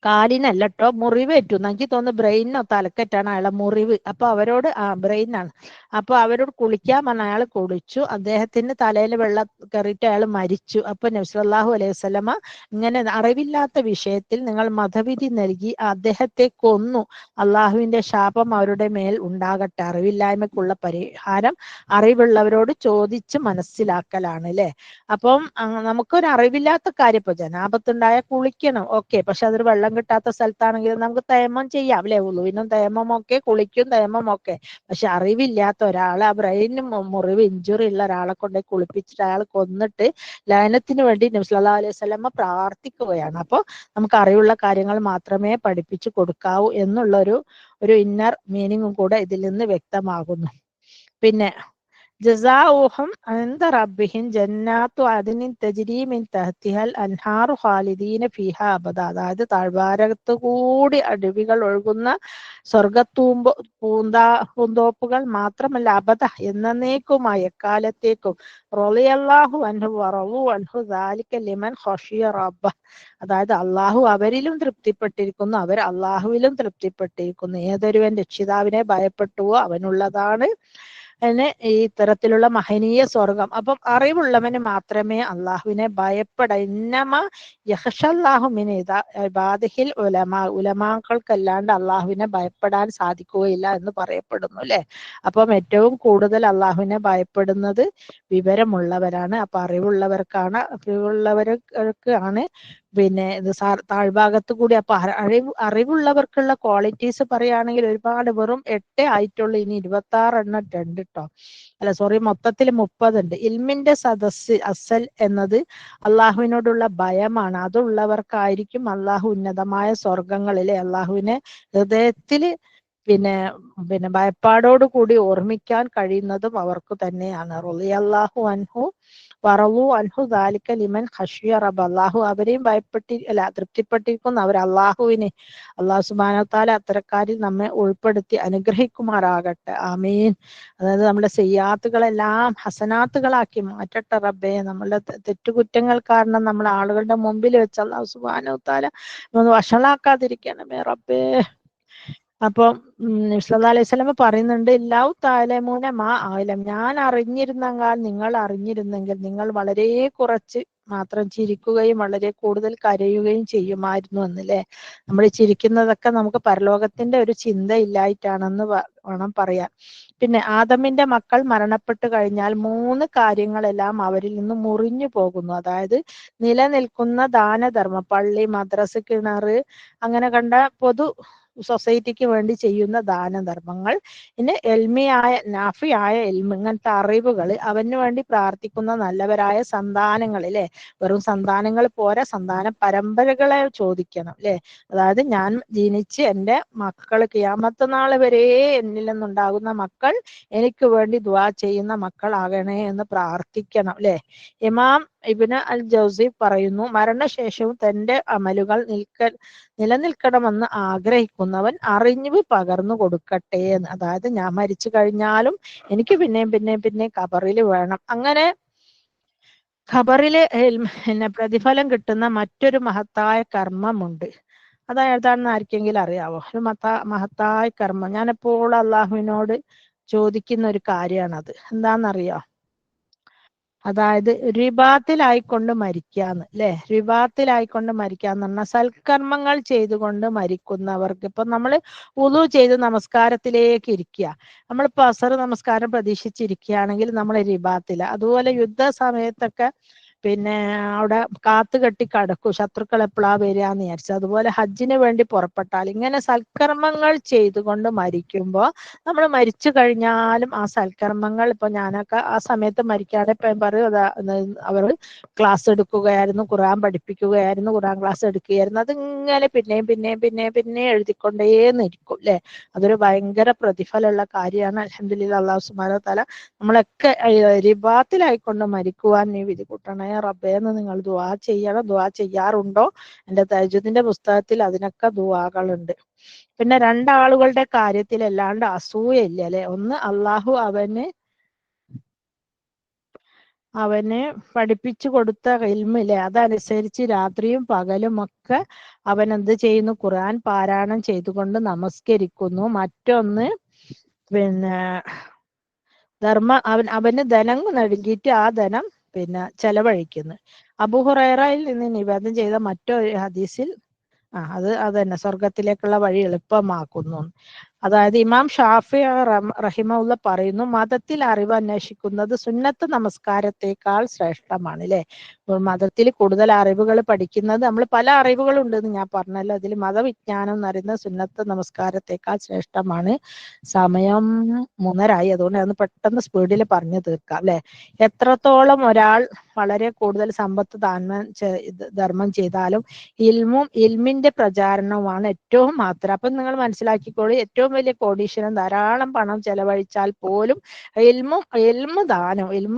കാലിനല്ല ട്ടോ, മുറിവേറ്റു. എനിക്ക് തോന്നുന്നു ബ്രെയിനോ തലക്കെറ്റാണ് അയാളെ മുറിവ്. അപ്പൊ അവരോട് ബ്രെയിനാണ്. അപ്പൊ അവരോട് കുളിക്കാൻ പറഞ്ഞ അയാൾ കുളിച്ചു. അദ്ദേഹത്തിന് തലയിൽ വെള്ളം കയറിയിട്ട് അയാൾ മരിച്ചു. അപ്പൊ നബി സല്ലല്ലാഹു അലൈഹി വസല്ലമ ഇങ്ങനെ അറിവില്ലാത്ത വിഷയത്തിൽ നിങ്ങൾ മതവിധി നൽകി അദ്ദേഹത്തെ കൊന്നു. അള്ളാഹുവിന്റെ ശാപം അവരുടെ മേൽ ഉണ്ടാകട്ടെ. അറിവില്ലായ്മക്കുള്ള പരിഹാരം അറിവുള്ളവരോട് ചോദിച്ച് മനസ്സിലാക്കലാണ് അല്ലെ. അപ്പം നമുക്കൊരു അറിവില്ലാത്ത കാര്യം, ഇപ്പൊ ജനാപത്തുണ്ടായ കുളിക്കണം, ഓക്കെ. പക്ഷെ അതൊരു വെള്ളം കിട്ടാത്ത സ്ഥലത്താണെങ്കിൽ നമുക്ക് തയമ്മം ചെയ്യാം അല്ലെ. ഉളുവിനും തയമ്മമൊക്കെ, കുളിക്കും തയമ്മമൊക്കെ. പക്ഷെ അറിവില്ലാത്ത ഒരാളെ, ആ ബ്രെയിന് മുറിവ് ഇഞ്ചുറി ഉള്ള ഒരാളെ കൊണ്ട് കുളിപ്പിച്ചിട്ട് അയാൾ കൊന്നിട്ട് ലയനത്തിന് വേണ്ടി നബി സല്ലല്ലാഹു അലൈഹി വസല്ലമ പ്രാർത്ഥിക്കുകയാണ്. അപ്പോൾ നമുക്ക് അറിവുള്ള കാര്യങ്ങൾ മാത്രമേ പഠിപ്പിച്ചു കൊടുക്കാവൂ എന്നുള്ള ഒരു ഇന്നർ മീനിങ്ങും കൂടെ ഇതിൽ നിന്ന് വ്യക്തമാകുന്നു. പിന്നെ ജസാഉഹും ഇൻദ റബ്ബിഹിം ജന്നാത്തു അദ്നിൻ തജ്രി മിൻ തഹ്തിഹൽ അൻഹാറു ഖാലിദീന ഫീഹാ അബദ. അതായത് താഴ്വാരത്ത് കൂടി അരുവികൾ ഒഴുകുന്ന പൂന്തോപ്പുകൾ മാത്രമല്ല, അബദ എന്നേക്കുമായി എക്കാലത്തേക്കും. റളിയല്ലാഹു അൻഹു വറളു അൻഹു ദാലിക ലിമൻ ഖശിയ റബ്ബ. അതായത് അള്ളാഹു അവരിലും തൃപ്തിപ്പെട്ടിരിക്കുന്നു, അവർ അള്ളാഹുവിലും തൃപ്തിപ്പെട്ടിരിക്കുന്നു. ഏതൊരുവൻ രക്ഷിതാവിനെ ഭയപ്പെട്ടുവോ അവനുള്ളതാണ് അതിന് ഈ ഇത്തരത്തിലുള്ള മഹനീയ സ്വർഗം. അപ്പം അറിവുള്ളവന് മാത്രമേ അള്ളാഹുവിനെ ഭയപ്പെട. ഇന്നമ യഖ്ഷല്ലാഹു മിൻ ഇബാദിഹിൽ ഉലമാ. ഉലമാക്കൾക്കല്ലാണ്ട് അള്ളാഹുവിനെ ഭയപ്പെടാൻ സാധിക്കുകയില്ല എന്ന് പറയപ്പെടുന്നു അല്ലെ. അപ്പം ഏറ്റവും കൂടുതൽ അള്ളാഹുവിനെ ഭയപ്പെടുന്നത് വിവരമുള്ളവരാണ്. അപ്പൊ അറിവുള്ളവർക്കാണ് പിന്നെ ഇത് താഴ്ഭാഗത്ത് കൂടി. അപ്പൊ അറിവുള്ളവർക്കുള്ള ക്വാളിറ്റീസ് പറയുകയാണെങ്കിൽ ഒരുപാട്, വെറും 8 ആയിട്ടുള്ളൂ. ഇനി 26 എണ്ണം ഉണ്ട് ട്ടോ. അല്ല സോറി, മൊത്തത്തിൽ 30 ഉണ്ട്. ഇൽമിന്റെ സദസ് അസൽ എന്നത് അള്ളാഹുവിനോടുള്ള ഭയമാണ്. അതുള്ളവർക്കായിരിക്കും അള്ളാഹു ഉന്നതമായ സ്വർഗങ്ങളിലെ അള്ളാഹുവിനെ ഹൃദയത്തില് പിന്നെ ഭയപ്പാടോട് കൂടി ഓർമ്മിക്കാൻ കഴിയുന്നതും അവർക്ക് തന്നെയാണ്. റളിയല്ലാഹു അൻഹു വറളു അൻഹു ദാലിക ലിമൻ ഖശിയ റബ്ബ. അള്ളാഹു അവരെയും തൃപ്തിപ്പെട്ടിരിക്കുന്നു. അവർ അള്ളാഹുവിനെ, അള്ളാഹു സുബ്ഹാനഹു വ തആല അത്തരക്കാരിൽ നമ്മെ ഉൾപ്പെടുത്തി അനുഗ്രഹിക്കുമാറാകട്ടെ. ആമീൻ. അതായത് നമ്മുടെ സയ്യാത്തുകളെല്ലാം ഹസനാത്തുകളാക്കി മാറ്റട്ടെ റബ്ബേ. നമ്മളുടെ തെറ്റുകുറ്റങ്ങൾ കാരണം നമ്മൾ ആളുകളുടെ മുമ്പിൽ വെച്ച് അള്ളാഹു സുബ്ഹാനഹു വ തആല വഷളാക്കാതിരിക്കണമേ റബ്ബേ. അപ്പം നബി സല്ലല്ലാഹു അലൈഹി വസല്ലം പറയുന്നുണ്ട്, ലൗ തഅലമൂന മാ അഅലം. ഞാൻ അറിഞ്ഞിരുന്നെങ്കിൽ, നിങ്ങൾ അറിഞ്ഞിരുന്നെങ്കിൽ നിങ്ങൾ വളരെ കുറച്ച് മാത്രം ചിരിക്കുകയും വളരെ കൂടുതൽ കരയുകയും ചെയ്യുമായിരുന്നു എന്നല്ലേ. നമ്മൾ ചിരിക്കുന്നതൊക്കെ നമുക്ക് പരലോകത്തിന്റെ ഒരു ചിന്ത ഇല്ലായിട്ടാണെന്ന് വേണം പറയാൻ. പിന്നെ ആദമിന്റെ മക്കൾ മരണപ്പെട്ടു കഴിഞ്ഞാൽ 3 കാര്യങ്ങളെല്ലാം അവരിൽ നിന്ന് മുറിഞ്ഞു പോകുന്നു. അതായത് നിലനിൽക്കുന്ന ദാനധർമ്മം, പള്ളി, മദ്രസ, കിണർ, അങ്ങനെ കണ്ട പൊതു സൊസൈറ്റിക്ക് വേണ്ടി ചെയ്യുന്ന ദാനധർമ്മങ്ങൾ, പിന്നെ എൽമിയായ നാഫിയായ എൽമ്, ഇങ്ങനത്തെ അറിവുകൾ, അവന് വേണ്ടി പ്രാർത്ഥിക്കുന്ന നല്ലവരായ സന്താനങ്ങൾ അല്ലെ. വെറും സന്താനങ്ങൾ പോരാ, സന്താന പരമ്പരകളെ ചോദിക്കണം അല്ലെ. അതായത് ഞാൻ ജനിച്ച് എൻ്റെ മക്കൾ ഖിയാമത്ത് നാൾ വരെ എന്നിൽ നിന്നുണ്ടാകുന്ന മക്കൾ എനിക്ക് വേണ്ടി ദുആ ചെയ്യുന്ന മക്കളാകണേ എന്ന് പ്രാർത്ഥിക്കണം അല്ലെ. ഇമാം ഇബ്നു അൽ ജൗസി പറയുന്നു, മരണശേഷവും തന്റെ അമലുകൾ നിലനിൽക്കണമെന്ന് ആഗ്രഹിക്കുന്നവൻ അറിഞ്ഞു പകർന്നു കൊടുക്കട്ടെ എന്ന്. അതായത് ഞാൻ മരിച്ചു കഴിഞ്ഞാലും എനിക്ക് പിന്നെ ഖബറിൽ വേണം. അങ്ങനെ ഖബറില് പിന്നെ പ്രതിഫലം കിട്ടുന്ന മറ്റൊരു മഹത്തായ കർമ്മമുണ്ട്. അതായതാണെന്ന് ആർക്കെങ്കിലും അറിയാവോ? ഒരു മഹത്തായ കർമ്മം. ഞാൻ എപ്പോഴും അള്ളാഹുവിനോട് ചോദിക്കുന്ന ഒരു കാര്യമാണത്. എന്താണെന്നറിയോ? അതായത് റിബാത്തിലായിക്കൊണ്ട് മരിക്കാന്ന് അല്ലെ. റിബാത്തിലായിക്കൊണ്ട് മരിക്കാന്ന് പറഞ്ഞാൽ സൽക്കർമ്മങ്ങൾ ചെയ്തുകൊണ്ട് മരിക്കുന്നവർക്ക്, ഇപ്പൊ നമ്മൾ വുളു ചെയ്ത് നമസ്കാരത്തിലേക്ക് ഇരിക്കുക, നമ്മളിപ്പോ അസർ നമസ്കാരം പ്രതീക്ഷിച്ചിരിക്കുകയാണെങ്കിൽ നമ്മൾ റിബാത്തില. അതുപോലെ യുദ്ധ സമയത്തൊക്കെ പിന്നെ അവിടെ കാത്തുകെട്ടി കടക്കും, ശത്രുക്കൾ എപ്പോഴാ വരികയെന്ന് വിചാരിച്ചു. അതുപോലെ ഹജ്ജിന് വേണ്ടി പുറപ്പെട്ടാൽ ഇങ്ങനെ സൽക്കർമ്മങ്ങൾ ചെയ്തുകൊണ്ട് മരിക്കുമ്പോൾ നമ്മൾ മരിച്ചു കഴിഞ്ഞാലും ആ സൽക്കർമ്മങ്ങൾ, ഇപ്പൊ ഞാനൊക്കെ ആ സമയത്ത് മരിക്കാതെ പറയും, അവർ ക്ലാസ് എടുക്കുകയായിരുന്നു, ഖുർആൻ പഠിപ്പിക്കുകയായിരുന്നു, ഖുർആൻ ക്ലാസ് എടുക്കുകയായിരുന്നു. അതിങ്ങനെ പിന്നെ എഴുതിക്കൊണ്ടേന്നിരിക്കും അല്ലെ. അതൊരു ഭയങ്കര പ്രതിഫലമുള്ള കാര്യമാണ്. അൽഹംദുലില്ലാഹ്, അല്ലാഹു സുബ്ഹാനഹു വ തആല നമ്മളൊക്കെ റിബാത്തിലായിക്കൊണ്ട് മരിക്കുവാൻ നീ വിധി കൂട്ടണേ റബ്ബേ എന്ന് നിങ്ങൾ ദുആ ചെയ്യണം. ദുആ ചെയ്യാറുണ്ടോ? എൻ്റെ തഹജ്ജുദിന്റെ പുസ്തകത്തിൽ അതിനൊക്കെ ദുആകളുണ്ട്. പിന്നെ 2 ആളുകളുടെ കാര്യത്തിൽ അല്ലാണ്ട് അസൂയയില്ല അല്ലെ. ഒന്ന്, അള്ളാഹു അവന് അവന് പഠിപ്പിച്ചു കൊടുത്ത ഇൽമില്ലേ അതനുസരിച്ച് രാത്രിയും പകലും ഒക്കെ അവൻ എന്ത് ചെയ്യുന്നു? ഖുർആൻ പാരായണം ചെയ്തുകൊണ്ട് നമസ്കരിക്കുന്നു. മറ്റൊന്ന് പിന്നെ അവന് ധനം നൽകിയിട്ട് ആ ധനം ചെലവഴിക്കുന്നു. അബൂ ഹുറൈറയിൽ നിന്ന് നിവേദനം ചെയ്ത മറ്റൊരു ഹദീസിൽ അത് തന്നെ സ്വർഗത്തിലേക്കുള്ള വഴി എളുപ്പമാക്കുന്നു. അതായത് ഇമാം ഷാഫി റഹിമഉള്ള പറയുന്നു, മതത്തിൽ അറിവ് അന്വേഷിക്കുന്നത് സുന്നത്ത് നമസ്കാരത്തെക്കാൾ ശ്രേഷ്ഠമാണ്. അല്ലെ? മതത്തിൽ കൂടുതൽ അറിവുകൾ പഠിക്കുന്നത്, നമ്മൾ പല അറിവുകളുണ്ടെന്ന് ഞാൻ പറഞ്ഞല്ലോ, അതിൽ മതവിജ്ഞാനം എന്ന് പറയുന്നത് സുന്നത്ത് നമസ്കാരത്തെക്കാൾ ശ്രേഷ്ഠമാണ്. സമയം 3:30 അതുകൊണ്ട് അതൊന്ന് പെട്ടെന്ന് സ്പീഡിൽ പറഞ്ഞു തീർക്കാം. അല്ലെ? എത്രത്തോളം ഒരാൾ വളരെ കൂടുതൽ സമ്പത്ത് ധർമ്മം ചെയ്താലും ഇൽമിന്റെ പ്രചാരണവുമാണ് ഏറ്റവും മാത്രം. അപ്പൊ നിങ്ങൾ മനസ്സിലാക്കിക്കോളൂ, ഏറ്റവും വലിയ കോടീശ്വരൻ ധാരാളം പണം ചെലവഴിച്ചാൽ പോലും ഇൽമ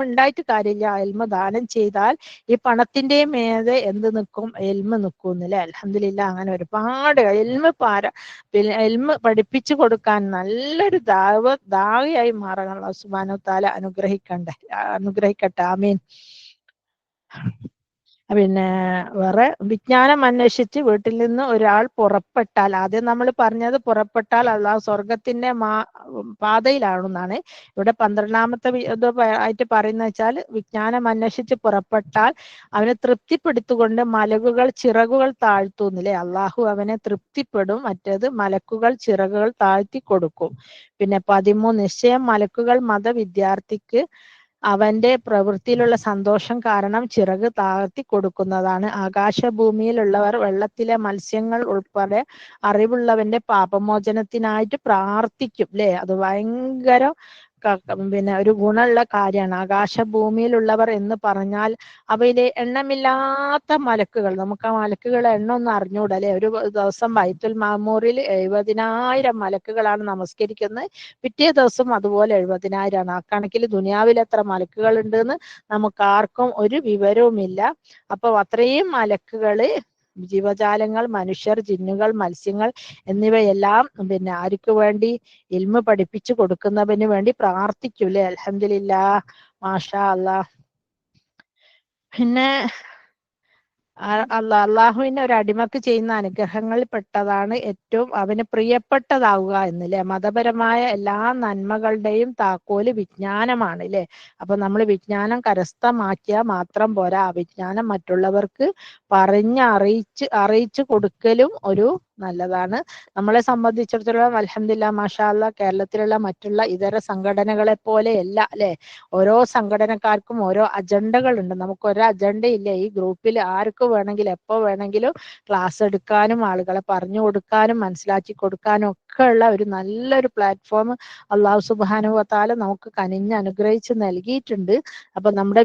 ഉണ്ടായിട്ട് കാര്യമില്ല. ഇൽമ ദാനം ചെയ്താൽ ഈ പണത്തിന്റെ മേതെ എന്ത് നിൽക്കും? ഇൽമ നിൽക്കും. അല്ലെ? അൽഹംദുലില്ലാ, അങ്ങനെ ഒരുപാട് ഇൽമ പഠിപ്പിച്ചു കൊടുക്കാൻ നല്ലൊരു ദാവിയായി മാറാൻ അല്ലാഹു സുബ്ഹാനഹു വ തആല അനുഗ്രഹിക്കട്ടെ. ആമീൻ. വേറെ വിജ്ഞാനം അന്വേഷിച്ച് വീട്ടിൽ നിന്ന് ഒരാൾ പുറപ്പെട്ടാൽ, ആദ്യം നമ്മൾ പറഞ്ഞത് പുറപ്പെട്ടാൽ അള്ളാഹു സ്വർഗത്തിന്റെ പാതയിലാണെന്നാണ്. ഇവിടെ 12ാമത്തെ ആയിട്ട് പറയുന്ന വെച്ചാൽ വിജ്ഞാനം അന്വേഷിച്ച് പുറപ്പെട്ടാൽ അവനെ തൃപ്തിപ്പെടുത്തുകൊണ്ട് മലക്കുകൾ ചിറകുകൾ താഴ്ത്തുന്നില്ലേ? അള്ളാഹു അവനെ തൃപ്തിപ്പെടും. മറ്റേത് മലക്കുകൾ ചിറകുകൾ താഴ്ത്തി കൊടുക്കും. 13 നിശ്ചയം മലക്കുകൾ വിദ്യാർത്ഥിക്ക് അവന്റെ പ്രവൃത്തിയിലുള്ള സന്തോഷം കാരണം ചിറക് താഴ്ത്തി കൊടുക്കുന്നതാണ്. ആകാശഭൂമിയിലുള്ളവർ വെള്ളത്തിലെ മത്സ്യങ്ങൾ ഉൾപ്പെടെ അറിവുള്ളവന്റെ പാപമോചനത്തിനായിട്ട് പ്രാർത്ഥിക്കും. അല്ലെ? അത് ഭയങ്കര ഒരു ഗുണമുള്ള കാര്യമാണ്. ആകാശഭൂമിയിലുള്ളവർ എന്ന് പറഞ്ഞാൽ അവയിലെ എണ്ണമില്ലാത്ത മലക്കുകൾ, നമുക്ക് ആ മലക്കുകളെ എണ്ണൊന്നും അറിഞ്ഞൂടാ. അല്ലെ? ഒരു ദിവസം ബൈത്തുൽ മാമൂറിൽ 70,000 മലക്കുകളാണ് നമസ്കരിക്കുന്നത്. പിറ്റേ ദിവസം അതുപോലെ 70,000. ആ കണക്കിൽ ദുനിയാവിൽ എത്ര മലക്കുകൾ ഉണ്ടെന്ന് നമുക്ക് ആർക്കും ഒരു വിവരവുമില്ല. അപ്പൊ അത്രയും മലക്കുകള്, ജീവജാലങ്ങൾ, മനുഷ്യർ, ജിന്നുകൾ, മത്സ്യങ്ങൾ എന്നിവയെല്ലാം ആർക്ക് വേണ്ടി? ഇൽമ പഠിപ്പിച്ചു കൊടുക്കുന്നവന് വേണ്ടി പ്രാർത്ഥിക്കൂലേ? അൽഹംദുലില്ലാ, മാഷാ അല്ലാഹ്. അള്ളാഹുവിന് ഒരു അടിമക്ക് ചെയ്യുന്ന അനുഗ്രഹങ്ങളിൽ പെട്ടതാണ് ഏറ്റവും അവന് പ്രിയപ്പെട്ടതാവുക എന്നല്ലേ? മതപരമായ എല്ലാ നന്മകളുടെയും താക്കോല് വിജ്ഞാനമാണ്. അല്ലെ? അപ്പൊ നമ്മൾ വിജ്ഞാനം കരസ്ഥമാക്കിയാൽ മാത്രം പോരാ, ആ വിജ്ഞാനം മറ്റുള്ളവർക്ക് അറിയിച്ചു കൊടുക്കലും ഒരു നല്ലതാണ്. നമ്മളെ സംബന്ധിച്ചിടത്തോളം അൽഹംദുലില്ലാ, മാഷാ അല്ലാഹ്, കേരളത്തിലുള്ള മറ്റുള്ള ഇതര സംഘടനകളെ പോലെയല്ല. അല്ലെ? ഓരോ സംഘടനക്കാർക്കും ഓരോ അജണ്ടകൾ ഉണ്ട്. നമുക്ക് ഒരു അജണ്ട ഇല്ല. ഈ ഗ്രൂപ്പിൽ ആർക്ക് വേണമെങ്കിലും എപ്പോ വേണമെങ്കിലും ക്ലാസ് എടുക്കാനും ആളുകളെ പറഞ്ഞു കൊടുക്കാനും മനസ്സിലാക്കി കൊടുക്കാനും ഒക്കെ ഉള്ള ഒരു നല്ലൊരു പ്ലാറ്റ്ഫോം അല്ലാഹു സുബ്ഹാനഹു വ തആല നമുക്ക് കനിഞ്ഞ് അനുഗ്രഹിച്ച് നൽകിയിട്ടുണ്ട്. അപ്പൊ നമ്മുടെ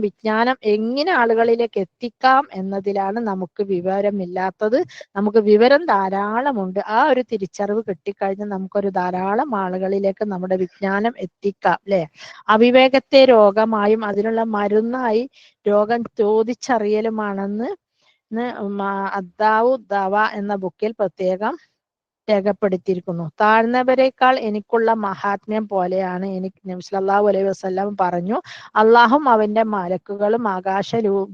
വിജ്ഞാനം എങ്ങനെ ആളുകളിലേക്ക് എത്തിക്കാം എന്നതിലാണ് നമുക്ക് വിവരമില്ലാത്തത്. നമുക്ക് വിവരം ധാരാളമുണ്ട്. ആ ഒരു തിരിച്ചറിവ് കിട്ടിക്കഴിഞ്ഞാൽ നമുക്കൊരു ധാരാളം ആളുകളിലേക്ക് നമ്മുടെ വിജ്ഞാനം എത്തിക്കാം. അല്ലെ? അവിവേകത്തെ രോഗമായും അതിനുള്ള മരുന്നായി രോഗം ചോദിച്ചറിയലുമാണെന്ന് അദ്ദാവു ദവ എന്ന ബുക്കിൽ പ്രത്യേകം രേഖപ്പെടുത്തിയിരിക്കുന്നു. താഴ്ന്നവരെക്കാൾ എനിക്കുള്ള മഹാത്മ്യം പോലെയാണ് എനിക്ക്. നബി സല്ലല്ലാഹു അലൈഹി വസല്ലം പറഞ്ഞു, അള്ളാഹും അവന്റെ മലക്കുകളും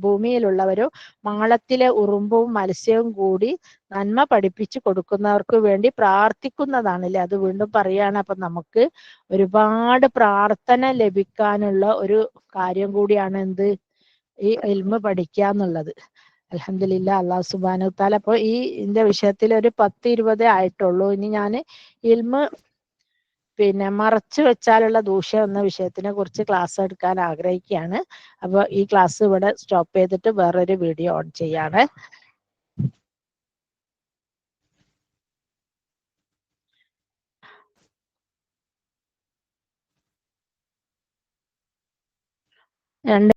ഭൂമിയിലുള്ളവരും മാളത്തിലെ ഉറുമ്പും മത്സ്യവും കൂടി നന്മ പഠിപ്പിച്ചു കൊടുക്കുന്നവർക്ക് വേണ്ടി പ്രാർത്ഥിക്കുന്നതാണല്ലേ? അത് വീണ്ടും പറയാണ്. അപ്പൊ നമുക്ക് ഒരുപാട് പ്രാർത്ഥന ലഭിക്കാനുള്ള ഒരു കാര്യം കൂടിയാണ് എന്ത്? ഈ ഇൽമ പഠിക്കുക എന്നുള്ളത്. അൽഹംദുലില്ലാ, അല്ലാഹു സുബ്ഹാനഹു വ തആല. അപ്പൊ ഇതിന്റെ വിഷയത്തിൽ ഒരു 10-20 ആയിട്ടുള്ളൂ. ഇനി ഞാൻ ഇൽമ മറച്ചു വെച്ചാലുള്ള ദൂഷ്യം എന്ന വിഷയത്തിനെ കുറിച്ച് ക്ലാസ് എടുക്കാൻ ആഗ്രഹിക്കുകയാണ്. അപ്പൊ ഈ ക്ലാസ് ഇവിടെ സ്റ്റോപ്പ് ചെയ്തിട്ട് വേറൊരു വീഡിയോ ഓൺ ചെയ്യാണ്.